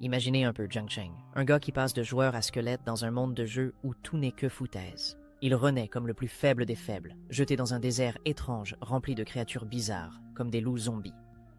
Imaginez un peu Jiang Cheng, un gars qui passe de joueur à squelette dans un monde de jeu où tout n'est que foutaise. Il renaît comme le plus faible des faibles, jeté dans un désert étrange rempli de créatures bizarres, comme des loups zombies.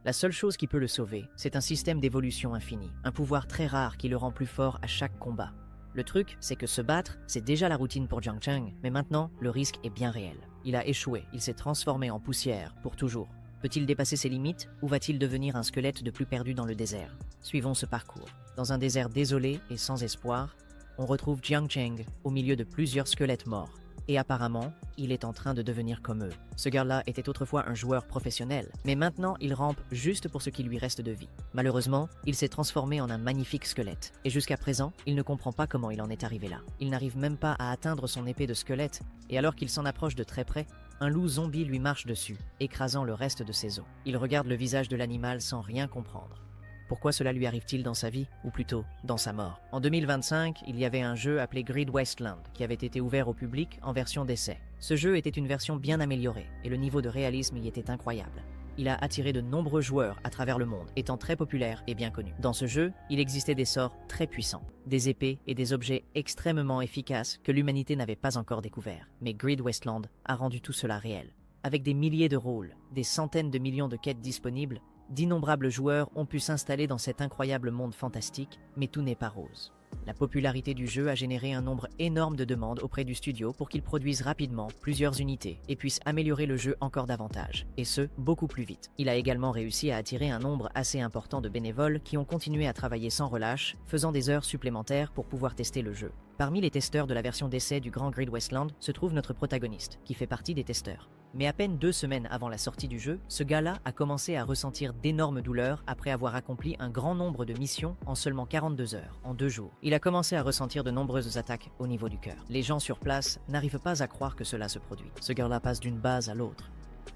La seule chose qui peut le sauver, c'est un système d'évolution infinie, un pouvoir très rare qui le rend plus fort à chaque combat. Le truc, c'est que se battre, c'est déjà la routine pour Jiang Cheng, mais maintenant, le risque est bien réel. Il a échoué, il s'est transformé en poussière, pour toujours. Peut-il dépasser ses limites, ou va-t-il devenir un squelette de plus perdu dans le désert? Suivons ce parcours. Dans un désert désolé et sans espoir, on retrouve Jiang Cheng au milieu de plusieurs squelettes morts. Et apparemment, il est en train de devenir comme eux. Ce gars-là était autrefois un joueur professionnel, mais maintenant il rampe juste pour ce qui lui reste de vie. Malheureusement, il s'est transformé en un magnifique squelette, et jusqu'à présent, il ne comprend pas comment il en est arrivé là. Il n'arrive même pas à atteindre son épée de squelette, et alors qu'il s'en approche de très près, un loup zombie lui marche dessus, écrasant le reste de ses os. Il regarde le visage de l'animal sans rien comprendre. Pourquoi cela lui arrive-t-il dans sa vie, ou plutôt, dans sa mort? En 2025, il y avait un jeu appelé Grid Wasteland qui avait été ouvert au public en version d'essai. Ce jeu était une version bien améliorée, et le niveau de réalisme y était incroyable. Il a attiré de nombreux joueurs à travers le monde, étant très populaire et bien connu. Dans ce jeu, il existait des sorts très puissants, des épées et des objets extrêmement efficaces que l'humanité n'avait pas encore découverts. Mais Grid Wasteland a rendu tout cela réel. Avec des milliers de rôles, des centaines de millions de quêtes disponibles, d'innombrables joueurs ont pu s'installer dans cet incroyable monde fantastique, mais tout n'est pas rose. La popularité du jeu a généré un nombre énorme de demandes auprès du studio pour qu'il produise rapidement plusieurs unités et puisse améliorer le jeu encore davantage, et ce, beaucoup plus vite. Il a également réussi à attirer un nombre assez important de bénévoles qui ont continué à travailler sans relâche, faisant des heures supplémentaires pour pouvoir tester le jeu. Parmi les testeurs de la version d'essai du Grand Grid Wasteland se trouve notre protagoniste, qui fait partie des testeurs. Mais à peine 2 semaines avant la sortie du jeu, ce gars-là a commencé à ressentir d'énormes douleurs après avoir accompli un grand nombre de missions en seulement 42 heures, en 2 jours. Il a commencé à ressentir de nombreuses attaques au niveau du cœur. Les gens sur place n'arrivent pas à croire que cela se produit. Ce gars-là passe d'une base à l'autre.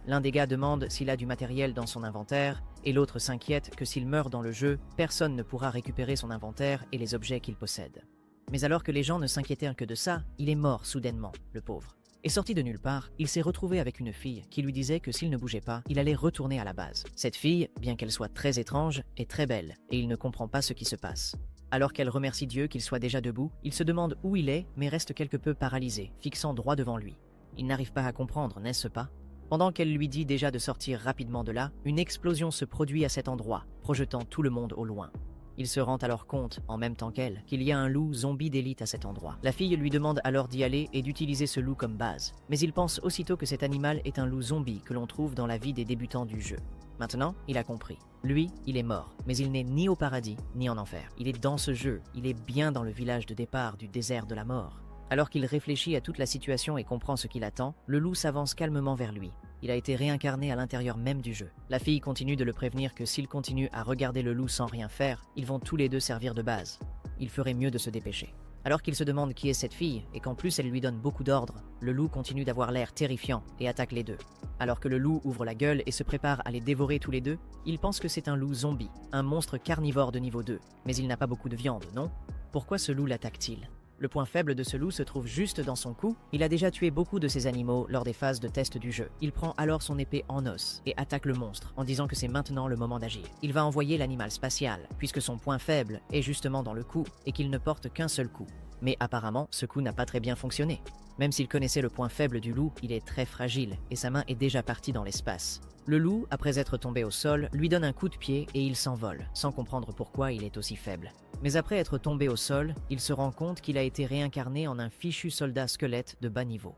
L'un des gars demande s'il a du matériel dans son inventaire, et l'autre s'inquiète que s'il meurt dans le jeu, personne ne pourra récupérer son inventaire et les objets qu'il possède. Mais alors que les gens ne s'inquiétaient que de ça, il est mort soudainement, le pauvre. Et sorti de nulle part, il s'est retrouvé avec une fille qui lui disait que s'il ne bougeait pas, il allait retourner à la base. Cette fille, bien qu'elle soit très étrange, est très belle, et il ne comprend pas ce qui se passe. Alors qu'elle remercie Dieu qu'il soit déjà debout, il se demande où il est, mais reste quelque peu paralysé, fixant droit devant lui. Il n'arrive pas à comprendre, n'est-ce pas? Pendant qu'elle lui dit déjà de sortir rapidement de là, une explosion se produit à cet endroit, projetant tout le monde au loin. Il se rend alors compte, en même temps qu'elle, qu'il y a un loup zombie d'élite à cet endroit. La fille lui demande alors d'y aller et d'utiliser ce loup comme base. Mais il pense aussitôt que cet animal est un loup zombie que l'on trouve dans la vie des débutants du jeu. Maintenant, il a compris. Lui, il est mort, mais il n'est ni au paradis, ni en enfer. Il est dans ce jeu, il est bien dans le village de départ du désert de la mort. Alors qu'il réfléchit à toute la situation et comprend ce qu'il attend, le loup s'avance calmement vers lui. Il a été réincarné à l'intérieur même du jeu. La fille continue de le prévenir que s'il continue à regarder le loup sans rien faire, ils vont tous les deux servir de base. Il ferait mieux de se dépêcher. Alors qu'il se demande qui est cette fille, et qu'en plus elle lui donne beaucoup d'ordres, le loup continue d'avoir l'air terrifiant et attaque les deux. Alors que le loup ouvre la gueule et se prépare à les dévorer tous les deux, il pense que c'est un loup zombie, un monstre carnivore de niveau 2. Mais il n'a pas beaucoup de viande, non? Pourquoi ce loup l'attaque-t-il? Le point faible de ce loup se trouve juste dans son cou. Il a déjà tué beaucoup de ces animaux lors des phases de test du jeu. Il prend alors son épée en os et attaque le monstre en disant que c'est maintenant le moment d'agir. Il va envoyer l'animal spatial, puisque son point faible est justement dans le cou et qu'il ne porte qu'un seul coup. Mais apparemment, ce coup n'a pas très bien fonctionné. Même s'il connaissait le point faible du loup, il est très fragile et sa main est déjà partie dans l'espace. Le loup, après être tombé au sol, lui donne un coup de pied et il s'envole, sans comprendre pourquoi il est aussi faible. Mais après être tombé au sol, il se rend compte qu'il a été réincarné en un fichu soldat squelette de bas niveau.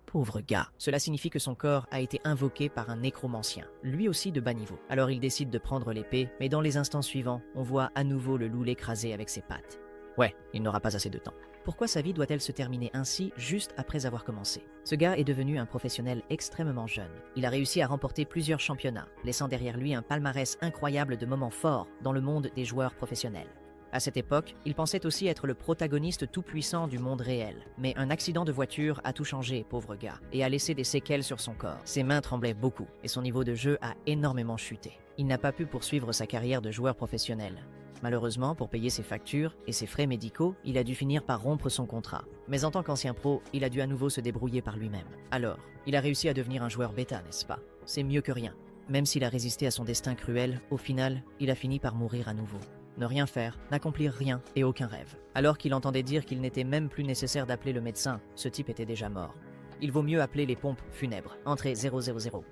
Pauvre gars. Cela signifie que son corps a été invoqué par un nécromancien, lui aussi de bas niveau. Alors il décide de prendre l'épée, mais dans les instants suivants, on voit à nouveau le loup l'écraser avec ses pattes. Ouais, il n'aura pas assez de temps. Pourquoi sa vie doit-elle se terminer ainsi juste après avoir commencé? Ce gars est devenu un professionnel extrêmement jeune. Il a réussi à remporter plusieurs championnats, laissant derrière lui un palmarès incroyable de moments forts dans le monde des joueurs professionnels. À cette époque, il pensait aussi être le protagoniste tout-puissant du monde réel. Mais un accident de voiture a tout changé, pauvre gars, et a laissé des séquelles sur son corps. Ses mains tremblaient beaucoup, et son niveau de jeu a énormément chuté. Il n'a pas pu poursuivre sa carrière de joueur professionnel. Malheureusement, pour payer ses factures et ses frais médicaux, il a dû finir par rompre son contrat. Mais en tant qu'ancien pro, il a dû à nouveau se débrouiller par lui-même. Alors, il a réussi à devenir un joueur bêta, n'est-ce pas? C'est mieux que rien. Même s'il a résisté à son destin cruel, au final, il a fini par mourir à nouveau. ne rien faire, n'accomplir rien et aucun rêve. Alors qu'il entendait dire qu'il n'était même plus nécessaire d'appeler le médecin, ce type était déjà mort. Il vaut mieux appeler les pompes funèbres. Entrée 000.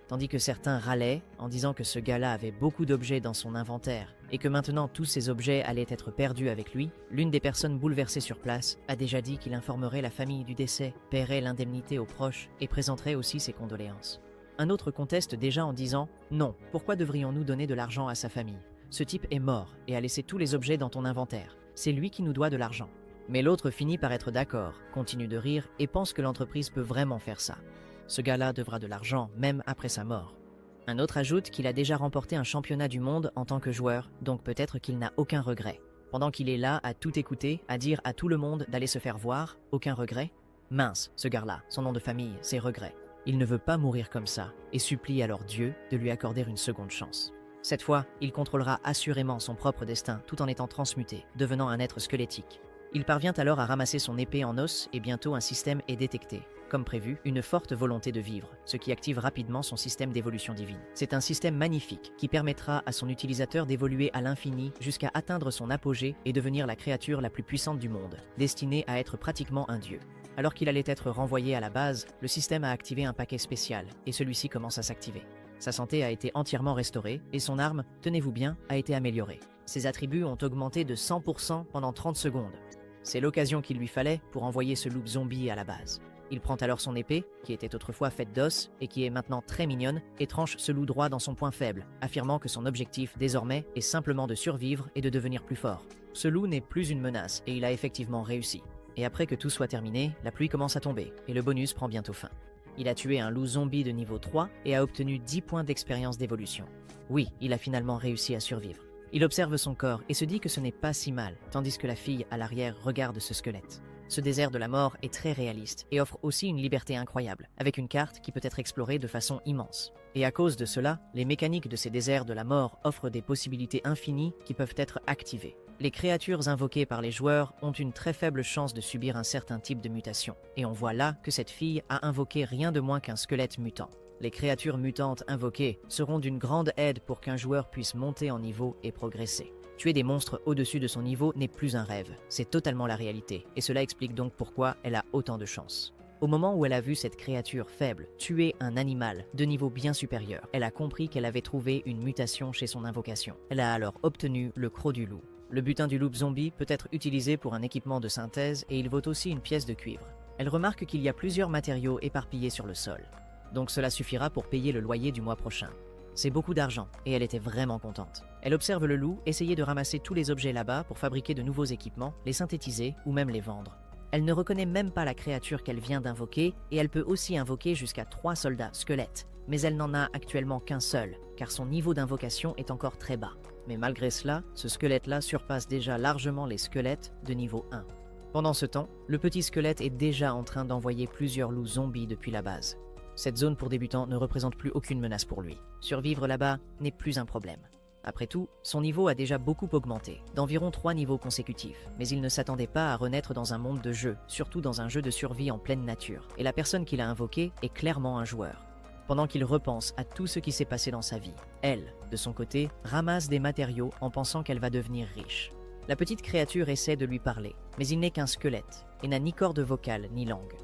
Tandis que certains râlaient en disant que ce gars-là avait beaucoup d'objets dans son inventaire et que maintenant tous ces objets allaient être perdus avec lui, l'une des personnes bouleversées sur place a déjà dit qu'il informerait la famille du décès, paierait l'indemnité aux proches et présenterait aussi ses condoléances. Un autre conteste déjà en disant « Non, pourquoi devrions-nous donner de l'argent à sa famille? Ce type est mort et a laissé tous les objets dans ton inventaire. C'est lui qui nous doit de l'argent. » Mais l'autre finit par être d'accord, continue de rire et pense que l'entreprise peut vraiment faire ça. Ce gars-là devra de l'argent même après sa mort. Un autre ajoute qu'il a déjà remporté un championnat du monde en tant que joueur, donc peut-être qu'il n'a aucun regret. Pendant qu'il est là à tout écouter, à dire à tout le monde d'aller se faire voir, aucun regret? Mince, ce gars-là, son nom de famille, ses regrets. Il ne veut pas mourir comme ça et supplie alors Dieu de lui accorder une seconde chance. Cette fois, il contrôlera assurément son propre destin tout en étant transmuté, devenant un être squelettique. Il parvient alors à ramasser son épée en os et bientôt un système est détecté. Comme prévu, une forte volonté de vivre, ce qui active rapidement son système d'évolution divine. C'est un système magnifique qui permettra à son utilisateur d'évoluer à l'infini jusqu'à atteindre son apogée et devenir la créature la plus puissante du monde, destinée à être pratiquement un dieu. Alors qu'il allait être renvoyé à la base, le système a activé un paquet spécial et celui-ci commence à s'activer. Sa santé a été entièrement restaurée et son arme, tenez-vous bien, a été améliorée. Ses attributs ont augmenté de 100% pendant 30 secondes. C'est l'occasion qu'il lui fallait pour envoyer ce loup zombie à la base. Il prend alors son épée, qui était autrefois faite d'os et qui est maintenant très mignonne, et tranche ce loup droit dans son point faible, affirmant que son objectif désormais est simplement de survivre et de devenir plus fort. Ce loup n'est plus une menace et il a effectivement réussi. Et après que tout soit terminé, la pluie commence à tomber et le bonus prend bientôt fin. Il a tué un loup zombie de niveau 3 et a obtenu 10 points d'expérience d'évolution. Oui, il a finalement réussi à survivre. Il observe son corps et se dit que ce n'est pas si mal, tandis que la fille à l'arrière regarde ce squelette. Ce désert de la mort est très réaliste et offre aussi une liberté incroyable, avec une carte qui peut être explorée de façon immense. Et à cause de cela, les mécaniques de ces déserts de la mort offrent des possibilités infinies qui peuvent être activées. Les créatures invoquées par les joueurs ont une très faible chance de subir un certain type de mutation, et on voit là que cette fille a invoqué rien de moins qu'un squelette mutant. Les créatures mutantes invoquées seront d'une grande aide pour qu'un joueur puisse monter en niveau et progresser. Tuer des monstres au-dessus de son niveau n'est plus un rêve, c'est totalement la réalité, et cela explique donc pourquoi elle a autant de chance. Au moment où elle a vu cette créature faible tuer un animal de niveau bien supérieur, elle a compris qu'elle avait trouvé une mutation chez son invocation. Elle a alors obtenu le croc du loup. Le butin du loup zombie peut être utilisé pour un équipement de synthèse et il vaut aussi une pièce de cuivre. Elle remarque qu'il y a plusieurs matériaux éparpillés sur le sol. Donc cela suffira pour payer le loyer du mois prochain. C'est beaucoup d'argent, et elle était vraiment contente. Elle observe le loup essayer de ramasser tous les objets là-bas pour fabriquer de nouveaux équipements, les synthétiser ou même les vendre. Elle ne reconnaît même pas la créature qu'elle vient d'invoquer, et elle peut aussi invoquer jusqu'à 3 soldats squelettes. Mais elle n'en a actuellement qu'un seul, car son niveau d'invocation est encore très bas. Mais malgré cela, ce squelette-là surpasse déjà largement les squelettes de niveau 1. Pendant ce temps, le petit squelette est déjà en train d'envoyer plusieurs loups zombies depuis la base. Cette zone pour débutants ne représente plus aucune menace pour lui. Survivre là-bas n'est plus un problème. Après tout, son niveau a déjà beaucoup augmenté, d'environ 3 niveaux consécutifs, mais il ne s'attendait pas à renaître dans un monde de jeu, surtout dans un jeu de survie en pleine nature, et la personne qu'il a invoquée est clairement un joueur. Pendant qu'il repense à tout ce qui s'est passé dans sa vie, elle, de son côté, ramasse des matériaux en pensant qu'elle va devenir riche. La petite créature essaie de lui parler, mais il n'est qu'un squelette, et n'a ni corde vocale ni langue,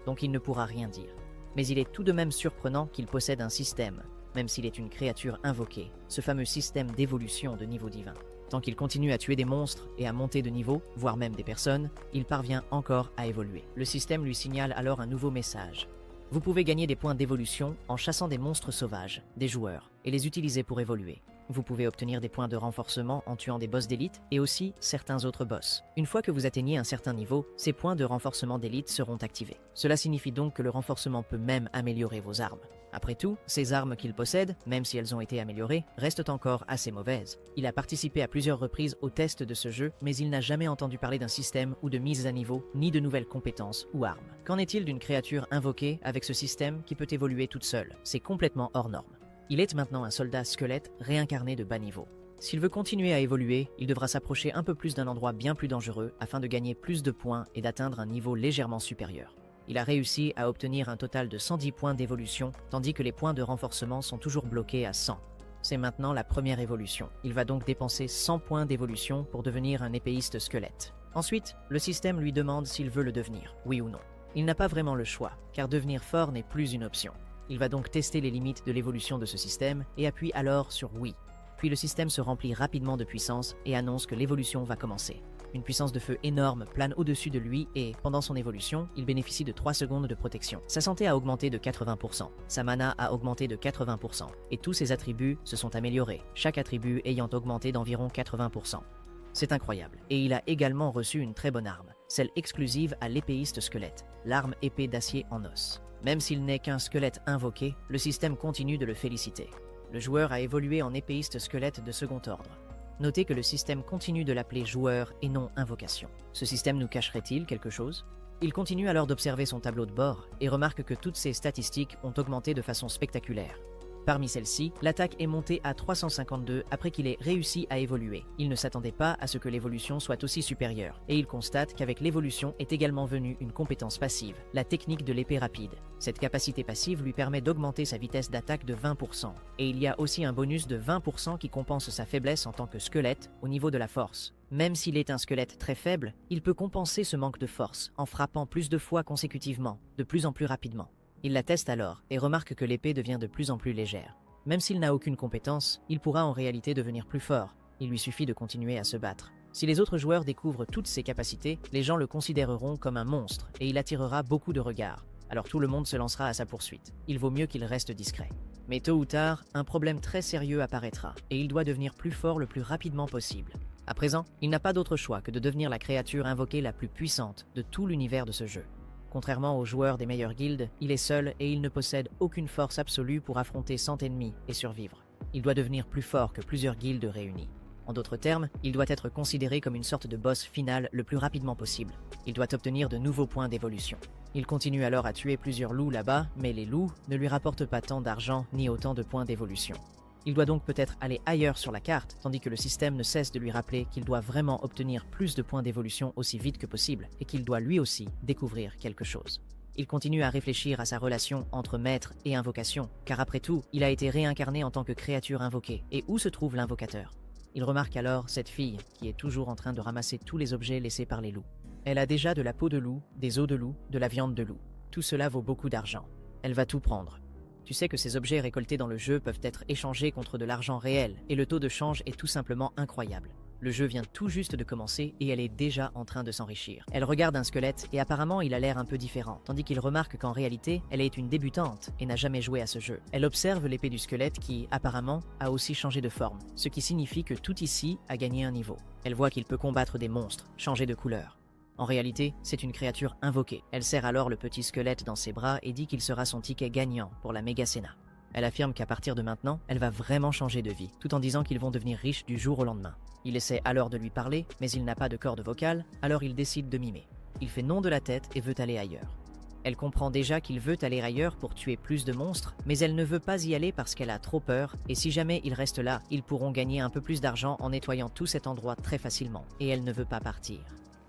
donc il ne pourra rien dire. Mais il est tout de même surprenant qu'il possède un système, même s'il est une créature invoquée, ce fameux système d'évolution de niveau divin. Tant qu'il continue à tuer des monstres et à monter de niveau, voire même des personnes, il parvient encore à évoluer. Le système lui signale alors un nouveau message. Vous pouvez gagner des points d'évolution en chassant des monstres sauvages, des joueurs, et les utiliser pour évoluer. Vous pouvez obtenir des points de renforcement en tuant des boss d'élite et aussi certains autres boss. Une fois que vous atteignez un certain niveau, ces points de renforcement d'élite seront activés. Cela signifie donc que le renforcement peut même améliorer vos armes. Après tout, ces armes qu'il possède, même si elles ont été améliorées, restent encore assez mauvaises. Il a participé à plusieurs reprises au test de ce jeu, mais il n'a jamais entendu parler d'un système ou de mise à niveau, ni de nouvelles compétences ou armes. Qu'en est-il d'une créature invoquée avec ce système qui peut évoluer toute seule? C'est complètement hors norme. Il est maintenant un soldat squelette réincarné de bas niveau. S'il veut continuer à évoluer, il devra s'approcher un peu plus d'un endroit bien plus dangereux afin de gagner plus de points et d'atteindre un niveau légèrement supérieur. Il a réussi à obtenir un total de 110 points d'évolution, tandis que les points de renforcement sont toujours bloqués à 100. C'est maintenant la première évolution. Il va donc dépenser 100 points d'évolution pour devenir un épéiste squelette. Ensuite, le système lui demande s'il veut le devenir, oui ou non. Il n'a pas vraiment le choix, car devenir fort n'est plus une option. Il va donc tester les limites de l'évolution de ce système et appuie alors sur oui. Puis le système se remplit rapidement de puissance et annonce que l'évolution va commencer. Une puissance de feu énorme plane au-dessus de lui et, pendant son évolution, il bénéficie de 3 secondes de protection. Sa santé a augmenté de 80%, sa mana a augmenté de 80%, et tous ses attributs se sont améliorés, chaque attribut ayant augmenté d'environ 80%. C'est incroyable, et il a également reçu une très bonne arme, celle exclusive à l'épéiste squelette, l'arme épée d'acier en os. Même s'il n'est qu'un squelette invoqué, le système continue de le féliciter. Le joueur a évolué en épéiste squelette de second ordre. Notez que le système continue de l'appeler joueur et non invocation. Ce système nous cacherait-il quelque chose? Il continue alors d'observer son tableau de bord et remarque que toutes ses statistiques ont augmenté de façon spectaculaire. Parmi celles-ci, l'attaque est montée à 352 après qu'il ait réussi à évoluer. Il ne s'attendait pas à ce que l'évolution soit aussi supérieure, et il constate qu'avec l'évolution est également venue une compétence passive, la technique de l'épée rapide. Cette capacité passive lui permet d'augmenter sa vitesse d'attaque de 20%, et il y a aussi un bonus de 20% qui compense sa faiblesse en tant que squelette au niveau de la force. Même s'il est un squelette très faible, il peut compenser ce manque de force en frappant plus de fois consécutivement, de plus en plus rapidement. Il la teste alors et remarque que l'épée devient de plus en plus légère. Même s'il n'a aucune compétence, il pourra en réalité devenir plus fort. Il lui suffit de continuer à se battre. Si les autres joueurs découvrent toutes ses capacités, les gens le considéreront comme un monstre et il attirera beaucoup de regards. Alors tout le monde se lancera à sa poursuite. Il vaut mieux qu'il reste discret. Mais tôt ou tard, un problème très sérieux apparaîtra et il doit devenir plus fort le plus rapidement possible. À présent, il n'a pas d'autre choix que de devenir la créature invoquée la plus puissante de tout l'univers de ce jeu. Contrairement aux joueurs des meilleures guildes, il est seul et il ne possède aucune force absolue pour affronter 100 ennemis et survivre. Il doit devenir plus fort que plusieurs guildes réunies. En d'autres termes, il doit être considéré comme une sorte de boss final le plus rapidement possible. Il doit obtenir de nouveaux points d'évolution. Il continue alors à tuer plusieurs loups là-bas, mais les loups ne lui rapportent pas tant d'argent ni autant de points d'évolution. Il doit donc peut-être aller ailleurs sur la carte, tandis que le système ne cesse de lui rappeler qu'il doit vraiment obtenir plus de points d'évolution aussi vite que possible, et qu'il doit lui aussi découvrir quelque chose. Il continue à réfléchir à sa relation entre maître et invocation, car après tout, il a été réincarné en tant que créature invoquée, et où se trouve l'invocateur? Il remarque alors cette fille, qui est toujours en train de ramasser tous les objets laissés par les loups. Elle a déjà de la peau de loup, des os de loup, de la viande de loup. Tout cela vaut beaucoup d'argent. Elle va tout prendre. Tu sais que ces objets récoltés dans le jeu peuvent être échangés contre de l'argent réel, et le taux de change est tout simplement incroyable. Le jeu vient tout juste de commencer et elle est déjà en train de s'enrichir. Elle regarde un squelette et apparemment il a l'air un peu différent, tandis qu'il remarque qu'en réalité, elle est une débutante et n'a jamais joué à ce jeu. Elle observe l'épée du squelette qui, apparemment, a aussi changé de forme, ce qui signifie que tout ici a gagné un niveau. Elle voit qu'il peut combattre des monstres, changer de couleur. En réalité, c'est une créature invoquée. Elle serre alors le petit squelette dans ses bras et dit qu'il sera son ticket gagnant pour la méga Sénat. Elle affirme qu'à partir de maintenant, elle va vraiment changer de vie, tout en disant qu'ils vont devenir riches du jour au lendemain. Il essaie alors de lui parler, mais il n'a pas de corde vocale, alors il décide de mimer. Il fait non de la tête et veut aller ailleurs. Elle comprend déjà qu'il veut aller ailleurs pour tuer plus de monstres, mais elle ne veut pas y aller parce qu'elle a trop peur, et si jamais il reste là, ils pourront gagner un peu plus d'argent en nettoyant tout cet endroit très facilement, et elle ne veut pas partir.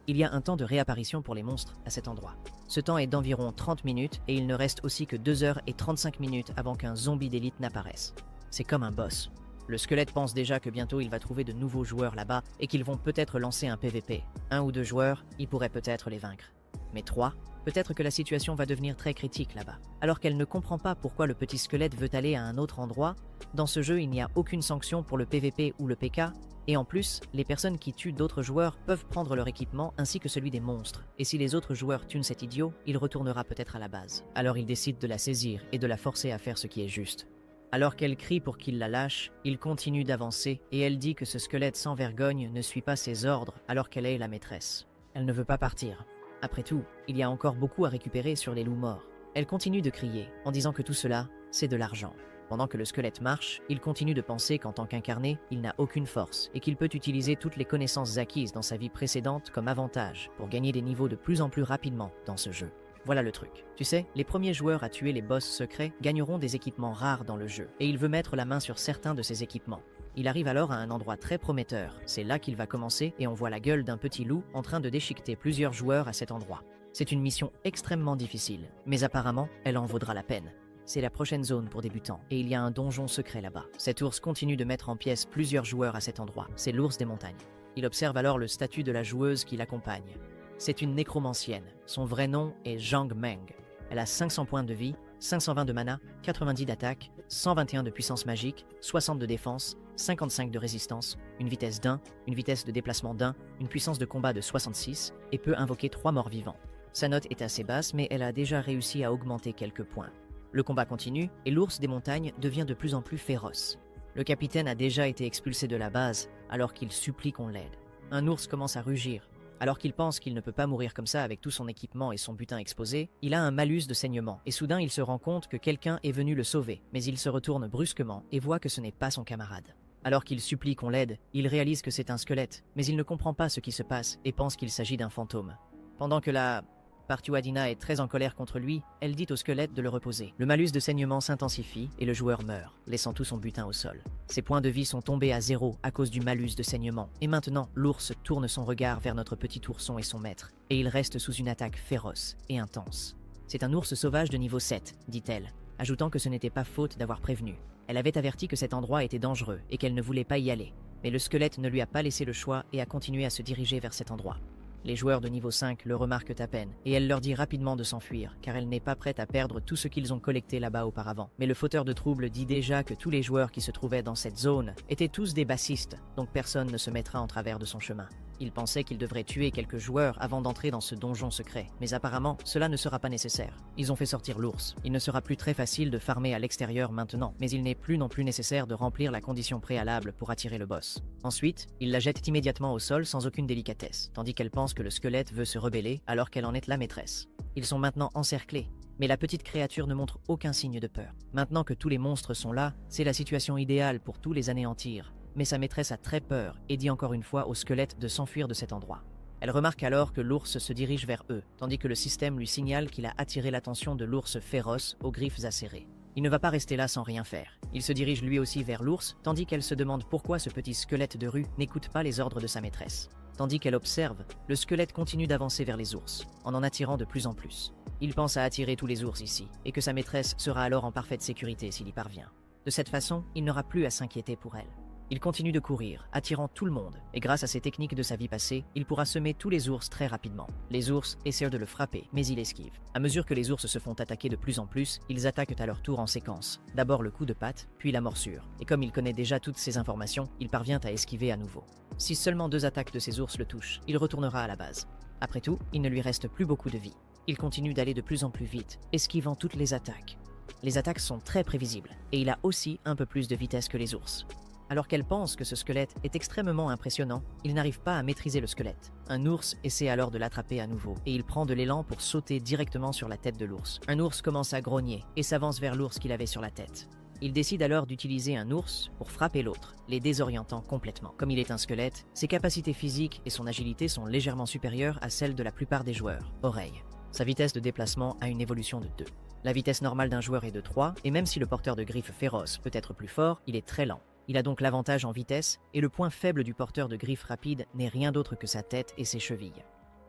Il y a un temps de réapparition pour les monstres à cet endroit. Ce temps est d'environ 30 minutes et il ne reste aussi que 2 heures et 35 minutes avant qu'un zombie d'élite n'apparaisse. C'est comme un boss. Le squelette pense déjà que bientôt il va trouver de nouveaux joueurs là-bas et qu'ils vont peut-être lancer un PVP. 1 ou 2 joueurs, il pourrait peut-être les vaincre. Mais 3, peut-être que la situation va devenir très critique là-bas. Alors qu'elle ne comprend pas pourquoi le petit squelette veut aller à un autre endroit, dans ce jeu il n'y a aucune sanction pour le PVP ou le PK, et en plus, les personnes qui tuent d'autres joueurs peuvent prendre leur équipement ainsi que celui des monstres, et si les autres joueurs tuent cet idiot, il retournera peut-être à la base. Alors il décide de la saisir et de la forcer à faire ce qui est juste. Alors qu'elle crie pour qu'il la lâche, il continue d'avancer, et elle dit que ce squelette sans vergogne ne suit pas ses ordres alors qu'elle est la maîtresse. Elle ne veut pas partir. Après tout, il y a encore beaucoup à récupérer sur les loups morts. Elle continue de crier, en disant que tout cela, c'est de l'argent. Pendant que le squelette marche, il continue de penser qu'en tant qu'incarné, il n'a aucune force et qu'il peut utiliser toutes les connaissances acquises dans sa vie précédente comme avantage pour gagner des niveaux de plus en plus rapidement dans ce jeu. Voilà le truc. Tu sais, les premiers joueurs à tuer les boss secrets gagneront des équipements rares dans le jeu, et il veut mettre la main sur certains de ces équipements. Il arrive alors à un endroit très prometteur, c'est là qu'il va commencer et on voit la gueule d'un petit loup en train de déchiqueter plusieurs joueurs à cet endroit. C'est une mission extrêmement difficile, mais apparemment, elle en vaudra la peine. C'est la prochaine zone pour débutants, et il y a un donjon secret là-bas. Cet ours continue de mettre en pièces plusieurs joueurs à cet endroit. C'est l'ours des montagnes. Il observe alors le statut de la joueuse qui l'accompagne. C'est une nécromancienne. Son vrai nom est Zhang Meng. Elle a 500 points de vie, 520 de mana, 90 d'attaque, 121 de puissance magique, 60 de défense, 55 de résistance, une vitesse d'1, une vitesse de déplacement d'1, une puissance de combat de 66 et peut invoquer 3 morts vivants. Sa note est assez basse, mais elle a déjà réussi à augmenter quelques points. Le combat continue et l'ours des montagnes devient de plus en plus féroce. Le capitaine a déjà été expulsé de la base alors qu'il supplie qu'on l'aide. Un ours commence à rugir. Alors qu'il pense qu'il ne peut pas mourir comme ça avec tout son équipement et son butin exposé, il a un malus de saignement et soudain il se rend compte que quelqu'un est venu le sauver, mais il se retourne brusquement et voit que ce n'est pas son camarade. Alors qu'il supplie qu'on l'aide, il réalise que c'est un squelette, mais il ne comprend pas ce qui se passe et pense qu'il s'agit d'un fantôme. Pendant que la Partuadina est très en colère contre lui, elle dit au squelette de le reposer. Le malus de saignement s'intensifie et le joueur meurt, laissant tout son butin au sol. Ses points de vie sont tombés à 0 à cause du malus de saignement. Et maintenant, l'ours tourne son regard vers notre petit ourson et son maître, et il reste sous une attaque féroce et intense. C'est un ours sauvage de niveau 7, dit-elle, ajoutant que ce n'était pas faute d'avoir prévenu. Elle avait averti que cet endroit était dangereux et qu'elle ne voulait pas y aller. Mais le squelette ne lui a pas laissé le choix et a continué à se diriger vers cet endroit. Les joueurs de niveau 5 le remarquent à peine, et elle leur dit rapidement de s'enfuir, car elle n'est pas prête à perdre tout ce qu'ils ont collecté là-bas auparavant. Mais le fauteur de troubles dit déjà que tous les joueurs qui se trouvaient dans cette zone étaient tous des bassistes, donc personne ne se mettra en travers de son chemin. Il pensait qu'il devrait tuer quelques joueurs avant d'entrer dans ce donjon secret, mais apparemment, cela ne sera pas nécessaire. Ils ont fait sortir l'ours. Il ne sera plus très facile de farmer à l'extérieur maintenant, mais il n'est plus non plus nécessaire de remplir la condition préalable pour attirer le boss. Ensuite, il la jette immédiatement au sol sans aucune délicatesse, tandis qu'elle pense que le squelette veut se rebeller alors qu'elle en est la maîtresse. Ils sont maintenant encerclés, mais la petite créature ne montre aucun signe de peur. Maintenant que tous les monstres sont là, c'est la situation idéale pour tous les anéantir. Mais sa maîtresse a très peur et dit encore une fois au squelette de s'enfuir de cet endroit. Elle remarque alors que l'ours se dirige vers eux, tandis que le système lui signale qu'il a attiré l'attention de l'ours féroce aux griffes acérées. Il ne va pas rester là sans rien faire. Il se dirige lui aussi vers l'ours, tandis qu'elle se demande pourquoi ce petit squelette de rue n'écoute pas les ordres de sa maîtresse. Tandis qu'elle observe, le squelette continue d'avancer vers les ours, en attirant de plus en plus. Il pense à attirer tous les ours ici, et que sa maîtresse sera alors en parfaite sécurité s'il y parvient. De cette façon, il n'aura plus à s'inquiéter pour elle. Il continue de courir, attirant tout le monde, et grâce à ses techniques de sa vie passée, il pourra semer tous les ours très rapidement. Les ours essaient de le frapper, mais il esquive. À mesure que les ours se font attaquer de plus en plus, ils attaquent à leur tour en séquence. D'abord le coup de patte, puis la morsure. Et comme il connaît déjà toutes ces informations, il parvient à esquiver à nouveau. Si seulement 2 attaques de ces ours le touchent, il retournera à la base. Après tout, il ne lui reste plus beaucoup de vie. Il continue d'aller de plus en plus vite, esquivant toutes les attaques. Les attaques sont très prévisibles, et il a aussi un peu plus de vitesse que les ours. Alors qu'elle pense que ce squelette est extrêmement impressionnant, il n'arrive pas à maîtriser le squelette. Un ours essaie alors de l'attraper à nouveau, et il prend de l'élan pour sauter directement sur la tête de l'ours. Un ours commence à grogner, et s'avance vers l'ours qu'il avait sur la tête. Il décide alors d'utiliser un ours pour frapper l'autre, les désorientant complètement. Comme il est un squelette, ses capacités physiques et son agilité sont légèrement supérieures à celles de la plupart des joueurs. Oreille. Sa vitesse de déplacement a une évolution de 2. La vitesse normale d'un joueur est de 3, et même si le porteur de griffes féroces peut être plus fort, il est très lent. Il a donc l'avantage en vitesse, et le point faible du porteur de griffes rapides n'est rien d'autre que sa tête et ses chevilles.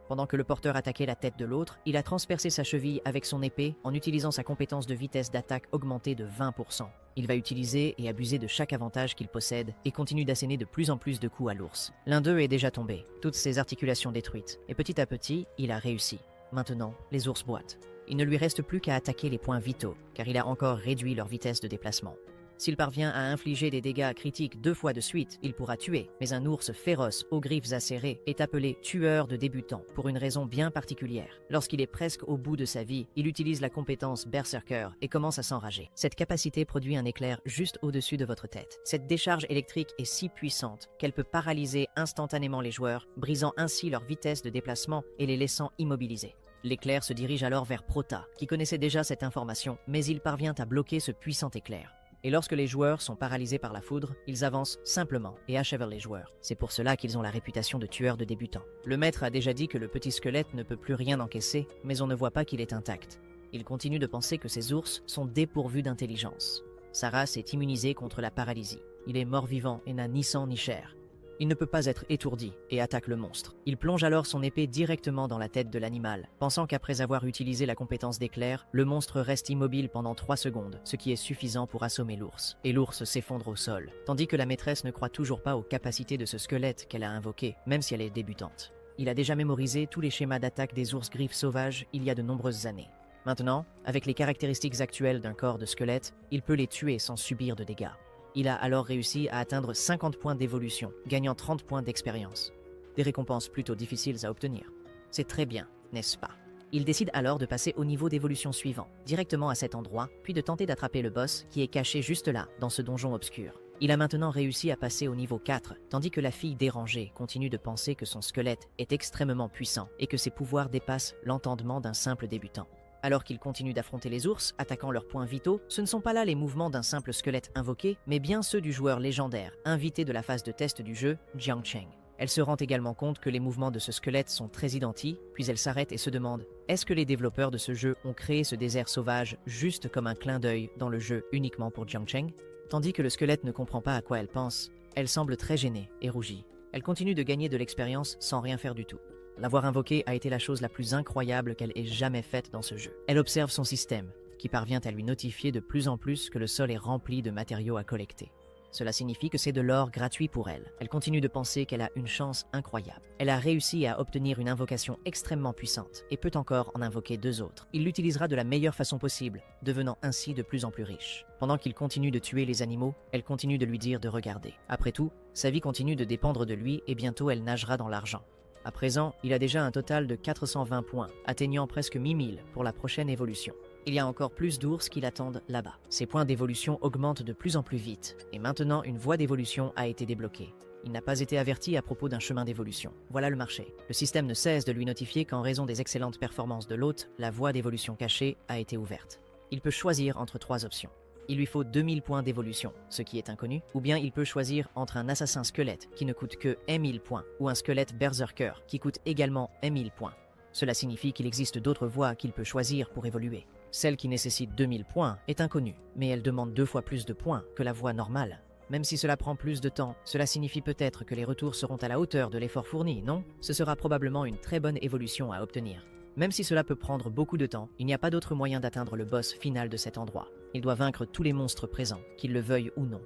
Pendant que le porteur attaquait la tête de l'autre, il a transpercé sa cheville avec son épée en utilisant sa compétence de vitesse d'attaque augmentée de 20%. Il va utiliser et abuser de chaque avantage qu'il possède et continue d'asséner de plus en plus de coups à l'ours. L'un d'eux est déjà tombé, toutes ses articulations détruites, et petit à petit, il a réussi. Maintenant, les ours boitent. Il ne lui reste plus qu'à attaquer les points vitaux, car il a encore réduit leur vitesse de déplacement. S'il parvient à infliger des dégâts critiques 2 fois de suite, il pourra tuer, mais un ours féroce aux griffes acérées est appelé tueur de débutants pour une raison bien particulière. Lorsqu'il est presque au bout de sa vie, il utilise la compétence Berserker et commence à s'enrager. Cette capacité produit un éclair juste au-dessus de votre tête. Cette décharge électrique est si puissante qu'elle peut paralyser instantanément les joueurs, brisant ainsi leur vitesse de déplacement et les laissant immobilisés. L'éclair se dirige alors vers Prota, qui connaissait déjà cette information, mais il parvient à bloquer ce puissant éclair. Et lorsque les joueurs sont paralysés par la foudre, ils avancent simplement et achèvent les joueurs. C'est pour cela qu'ils ont la réputation de tueurs de débutants. Le maître a déjà dit que le petit squelette ne peut plus rien encaisser, mais on ne voit pas qu'il est intact. Il continue de penser que ces ours sont dépourvus d'intelligence. Sa race est immunisée contre la paralysie. Il est mort-vivant et n'a ni sang ni chair. Il ne peut pas être étourdi et attaque le monstre. Il plonge alors son épée directement dans la tête de l'animal, pensant qu'après avoir utilisé la compétence d'éclair, le monstre reste immobile pendant 3 secondes, ce qui est suffisant pour assommer l'ours. Et l'ours s'effondre au sol, tandis que la maîtresse ne croit toujours pas aux capacités de ce squelette qu'elle a invoqué, même si elle est débutante. Il a déjà mémorisé tous les schémas d'attaque des ours griffes sauvages il y a de nombreuses années. Maintenant, avec les caractéristiques actuelles d'un corps de squelette, il peut les tuer sans subir de dégâts. Il a alors réussi à atteindre 50 points d'évolution, gagnant 30 points d'expérience. Des récompenses plutôt difficiles à obtenir. C'est très bien, n'est-ce pas? Il décide alors de passer au niveau d'évolution suivant, directement à cet endroit, puis de tenter d'attraper le boss qui est caché juste là, dans ce donjon obscur. Il a maintenant réussi à passer au niveau 4, tandis que la fille dérangée continue de penser que son squelette est extrêmement puissant et que ses pouvoirs dépassent l'entendement d'un simple débutant. Alors qu'il continue d'affronter les ours, attaquant leurs points vitaux, ce ne sont pas là les mouvements d'un simple squelette invoqué, mais bien ceux du joueur légendaire, invité de la phase de test du jeu, Jiang Cheng. Elle se rend également compte que les mouvements de ce squelette sont très identiques, puis elle s'arrête et se demande « Est-ce que les développeurs de ce jeu ont créé ce désert sauvage juste comme un clin d'œil dans le jeu uniquement pour Jiang Cheng ?» Tandis que le squelette ne comprend pas à quoi elle pense, elle semble très gênée et rougit. Elle continue de gagner de l'expérience sans rien faire du tout. L'avoir invoqué a été la chose la plus incroyable qu'elle ait jamais faite dans ce jeu. Elle observe son système, qui parvient à lui notifier de plus en plus que le sol est rempli de matériaux à collecter. Cela signifie que c'est de l'or gratuit pour elle. Elle continue de penser qu'elle a une chance incroyable. Elle a réussi à obtenir une invocation extrêmement puissante et peut encore en invoquer 2 autres. Il l'utilisera de la meilleure façon possible, devenant ainsi de plus en plus riche. Pendant qu'il continue de tuer les animaux, elle continue de lui dire de regarder. Après tout, sa vie continue de dépendre de lui et bientôt elle nagera dans l'argent. À présent, il a déjà un total de 420 points, atteignant presque 1000 pour la prochaine évolution. Il y a encore plus d'ours qui l'attendent là-bas. Ses points d'évolution augmentent de plus en plus vite, et maintenant une voie d'évolution a été débloquée. Il n'a pas été averti à propos d'un chemin d'évolution. Voilà le marché. Le système ne cesse de lui notifier qu'en raison des excellentes performances de l'hôte, la voie d'évolution cachée a été ouverte. Il peut choisir entre 3 options. Il lui faut 2000 points d'évolution, ce qui est inconnu, ou bien il peut choisir entre un assassin squelette qui ne coûte que 1000 points, ou un squelette berserker qui coûte également 1000 points. Cela signifie qu'il existe d'autres voies qu'il peut choisir pour évoluer. Celle qui nécessite 2000 points est inconnue, mais elle demande 2 fois plus de points que la voie normale. Même si cela prend plus de temps, cela signifie peut-être que les retours seront à la hauteur de l'effort fourni, non? Ce sera probablement une très bonne évolution à obtenir. Même si cela peut prendre beaucoup de temps, il n'y a pas d'autre moyen d'atteindre le boss final de cet endroit. Il doit vaincre tous les monstres présents, qu'ils le veuillent ou non.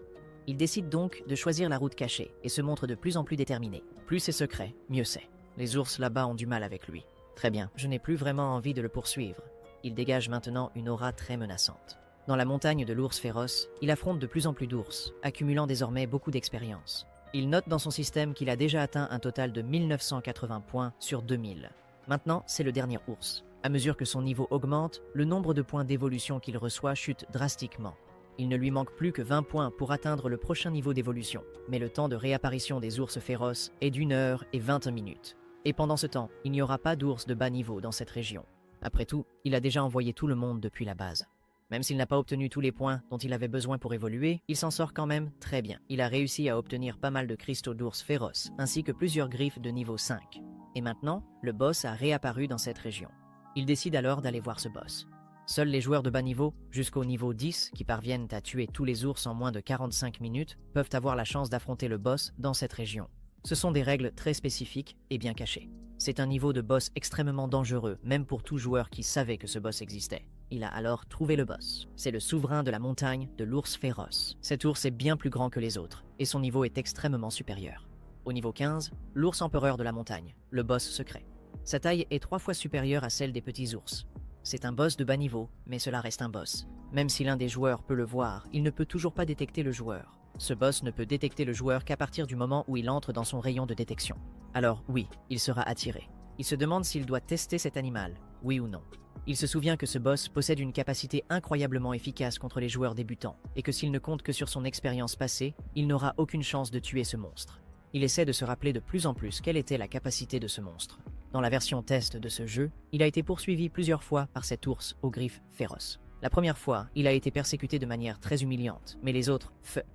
Il décide donc de choisir la route cachée et se montre de plus en plus déterminé. Plus c'est secret, mieux c'est. Les ours là-bas ont du mal avec lui. Très bien, je n'ai plus vraiment envie de le poursuivre. Il dégage maintenant une aura très menaçante. Dans la montagne de l'ours féroce, il affronte de plus en plus d'ours, accumulant désormais beaucoup d'expérience. Il note dans son système qu'il a déjà atteint un total de 1980 points sur 2000. Maintenant, c'est le dernier ours. À mesure que son niveau augmente, le nombre de points d'évolution qu'il reçoit chute drastiquement. Il ne lui manque plus que 20 points pour atteindre le prochain niveau d'évolution, mais le temps de réapparition des ours féroces est d'1 heure et 20 minutes. Et pendant ce temps, il n'y aura pas d'ours de bas niveau dans cette région. Après tout, il a déjà envoyé tout le monde depuis la base. Même s'il n'a pas obtenu tous les points dont il avait besoin pour évoluer, il s'en sort quand même très bien. Il a réussi à obtenir pas mal de cristaux d'ours féroces, ainsi que plusieurs griffes de niveau 5. Et maintenant, le boss a réapparu dans cette région. Il décide alors d'aller voir ce boss. Seuls les joueurs de bas niveau, jusqu'au niveau 10, qui parviennent à tuer tous les ours en moins de 45 minutes, peuvent avoir la chance d'affronter le boss dans cette région. Ce sont des règles très spécifiques et bien cachées. C'est un niveau de boss extrêmement dangereux, même pour tout joueur qui savait que ce boss existait. Il a alors trouvé le boss. C'est le souverain de la montagne de l'ours féroce. Cet ours est bien plus grand que les autres, et son niveau est extrêmement supérieur. Au niveau 15, l'ours empereur de la montagne, le boss secret. Sa taille est 3 fois supérieure à celle des petits ours. C'est un boss de bas niveau, mais cela reste un boss. Même si l'un des joueurs peut le voir, il ne peut toujours pas détecter le joueur. Ce boss ne peut détecter le joueur qu'à partir du moment où il entre dans son rayon de détection. Alors oui, il sera attiré. Il se demande s'il doit tester cet animal, oui ou non. Il se souvient que ce boss possède une capacité incroyablement efficace contre les joueurs débutants, et que s'il ne compte que sur son expérience passée, il n'aura aucune chance de tuer ce monstre. Il essaie de se rappeler de plus en plus quelle était la capacité de ce monstre. Dans la version test de ce jeu, il a été poursuivi plusieurs fois par cet ours aux griffes féroces. La première fois, il a été persécuté de manière très humiliante, mais les autres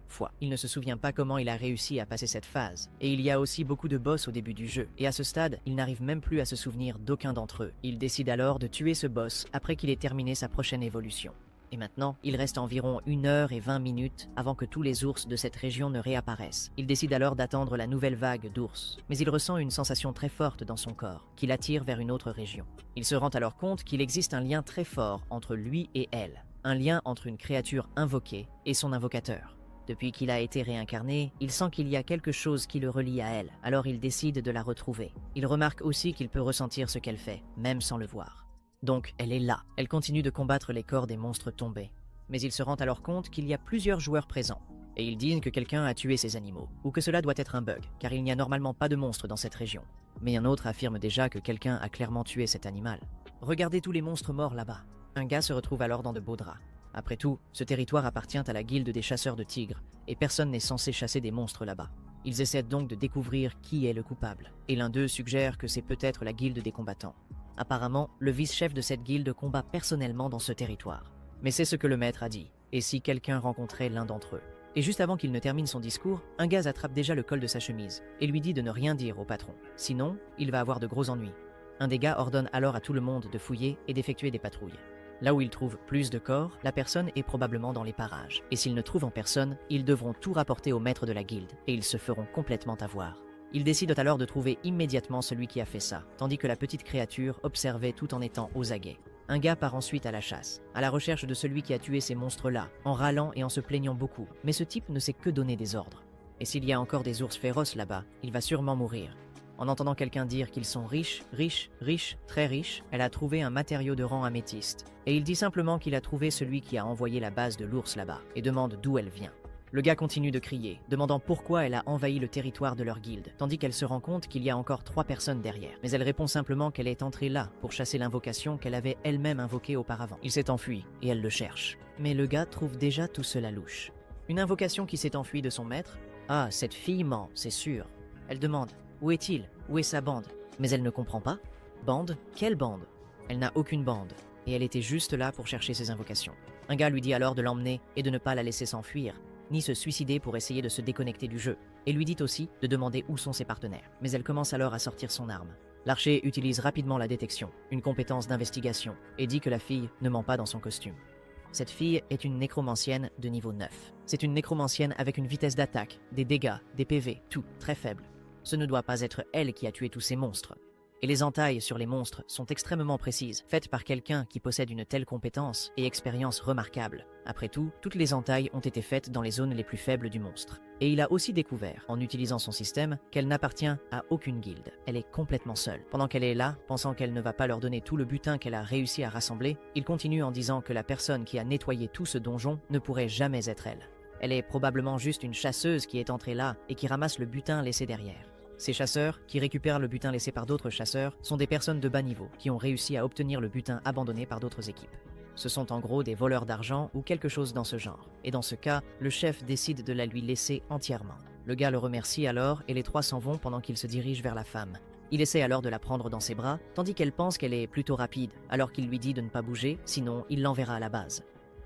fois, il ne se souvient pas comment il a réussi à passer cette phase. Et il y a aussi beaucoup de boss au début du jeu, et à ce stade, il n'arrive même plus à se souvenir d'aucun d'entre eux. Il décide alors de tuer ce boss après qu'il ait terminé sa prochaine évolution. Et maintenant, il reste environ 1 h et 20 minutes avant que tous les ours de cette région ne réapparaissent. Il décide alors d'attendre la nouvelle vague d'ours, mais il ressent une sensation très forte dans son corps, qui l'attire vers une autre région. Il se rend alors compte qu'il existe un lien très fort entre lui et elle, un lien entre une créature invoquée et son invocateur. Depuis qu'il a été réincarné, il sent qu'il y a quelque chose qui le relie à elle, alors il décide de la retrouver. Il remarque aussi qu'il peut ressentir ce qu'elle fait, même sans le voir. Donc, elle est là. Elle continue de combattre les corps des monstres tombés. Mais il se rend alors compte qu'il y a plusieurs joueurs présents. Et ils disent que quelqu'un a tué ces animaux, ou que cela doit être un bug, car il n'y a normalement pas de monstres dans cette région. Mais un autre affirme déjà que quelqu'un a clairement tué cet animal. Regardez tous les monstres morts là-bas. Un gars se retrouve alors dans de beaux draps. Après tout, ce territoire appartient à la guilde des chasseurs de tigres, et personne n'est censé chasser des monstres là-bas. Ils essaient donc de découvrir qui est le coupable, et l'un d'eux suggère que c'est peut-être la guilde des combattants. Apparemment, le vice-chef de cette guilde combat personnellement dans ce territoire. Mais c'est ce que le maître a dit, et si quelqu'un rencontrait l'un d'entre eux. Et juste avant qu'il ne termine son discours, un gaz attrape déjà le col de sa chemise, et lui dit de ne rien dire au patron. Sinon, il va avoir de gros ennuis. Un des gars ordonne alors à tout le monde de fouiller et d'effectuer des patrouilles. Là où ils trouvent plus de corps, la personne est probablement dans les parages. Et s'ils ne trouvent en personne, ils devront tout rapporter au maître de la guilde, et ils se feront complètement avoir. Ils décident alors de trouver immédiatement celui qui a fait ça, tandis que la petite créature observait tout en étant aux aguets. Un gars part ensuite à la chasse, à la recherche de celui qui a tué ces monstres-là, en râlant et en se plaignant beaucoup. Mais ce type ne sait que donner des ordres. Et s'il y a encore des ours féroces là-bas, il va sûrement mourir. En entendant quelqu'un dire qu'ils sont riches, très riches, elle a trouvé un matériau de rang améthyste. Et il dit simplement qu'il a trouvé celui qui a envoyé la base de l'ours là-bas, et demande d'où elle vient. Le gars continue de crier, demandant pourquoi elle a envahi le territoire de leur guilde, tandis qu'elle se rend compte qu'il y a encore 3 personnes derrière. Mais elle répond simplement qu'elle est entrée là pour chasser l'invocation qu'elle avait elle-même invoquée auparavant. Il s'est enfui, et elle le cherche. Mais le gars trouve déjà tout cela louche. Une invocation qui s'est enfuie de son maître? Ah, cette fille ment, c'est sûr. Elle demande, où est-il? Où est sa bande? Mais elle ne comprend pas. Bande? Quelle bande? Elle n'a aucune bande, et elle était juste là pour chercher ses invocations. Un gars lui dit alors de l'emmener et de ne pas la laisser s'enfuir, ni se suicider pour essayer de se déconnecter du jeu, et lui dit aussi de demander où sont ses partenaires. Mais elle commence alors à sortir son arme. L'archer utilise rapidement la détection, une compétence d'investigation, et dit que la fille ne ment pas dans son costume. Cette fille est une nécromancienne de niveau 9. C'est une nécromancienne avec une vitesse d'attaque, des dégâts, des PV, tout très faible. Ce ne doit pas être elle qui a tué tous ces monstres. Et les entailles sur les monstres sont extrêmement précises, faites par quelqu'un qui possède une telle compétence et expérience remarquable. Après tout, toutes les entailles ont été faites dans les zones les plus faibles du monstre. Et il a aussi découvert, en utilisant son système, qu'elle n'appartient à aucune guilde. Elle est complètement seule. Pendant qu'elle est là, pensant qu'elle ne va pas leur donner tout le butin qu'elle a réussi à rassembler, il continue en disant que la personne qui a nettoyé tout ce donjon ne pourrait jamais être elle. Elle est probablement juste une chasseuse qui est entrée là et qui ramasse le butin laissé derrière. Ces chasseurs, qui récupèrent le butin laissé par d'autres chasseurs, sont des personnes de bas niveau qui ont réussi à obtenir le butin abandonné par d'autres équipes. Ce sont en gros des voleurs d'argent ou quelque chose dans ce genre. Et dans ce cas, le chef décide de la lui laisser entièrement. Le gars le remercie alors et les 3 s'en vont pendant qu'il se dirige vers la femme. Il essaie alors de la prendre dans ses bras, tandis qu'elle pense qu'elle est plutôt rapide, alors qu'il lui dit de ne pas bouger, sinon il l'enverra à la base.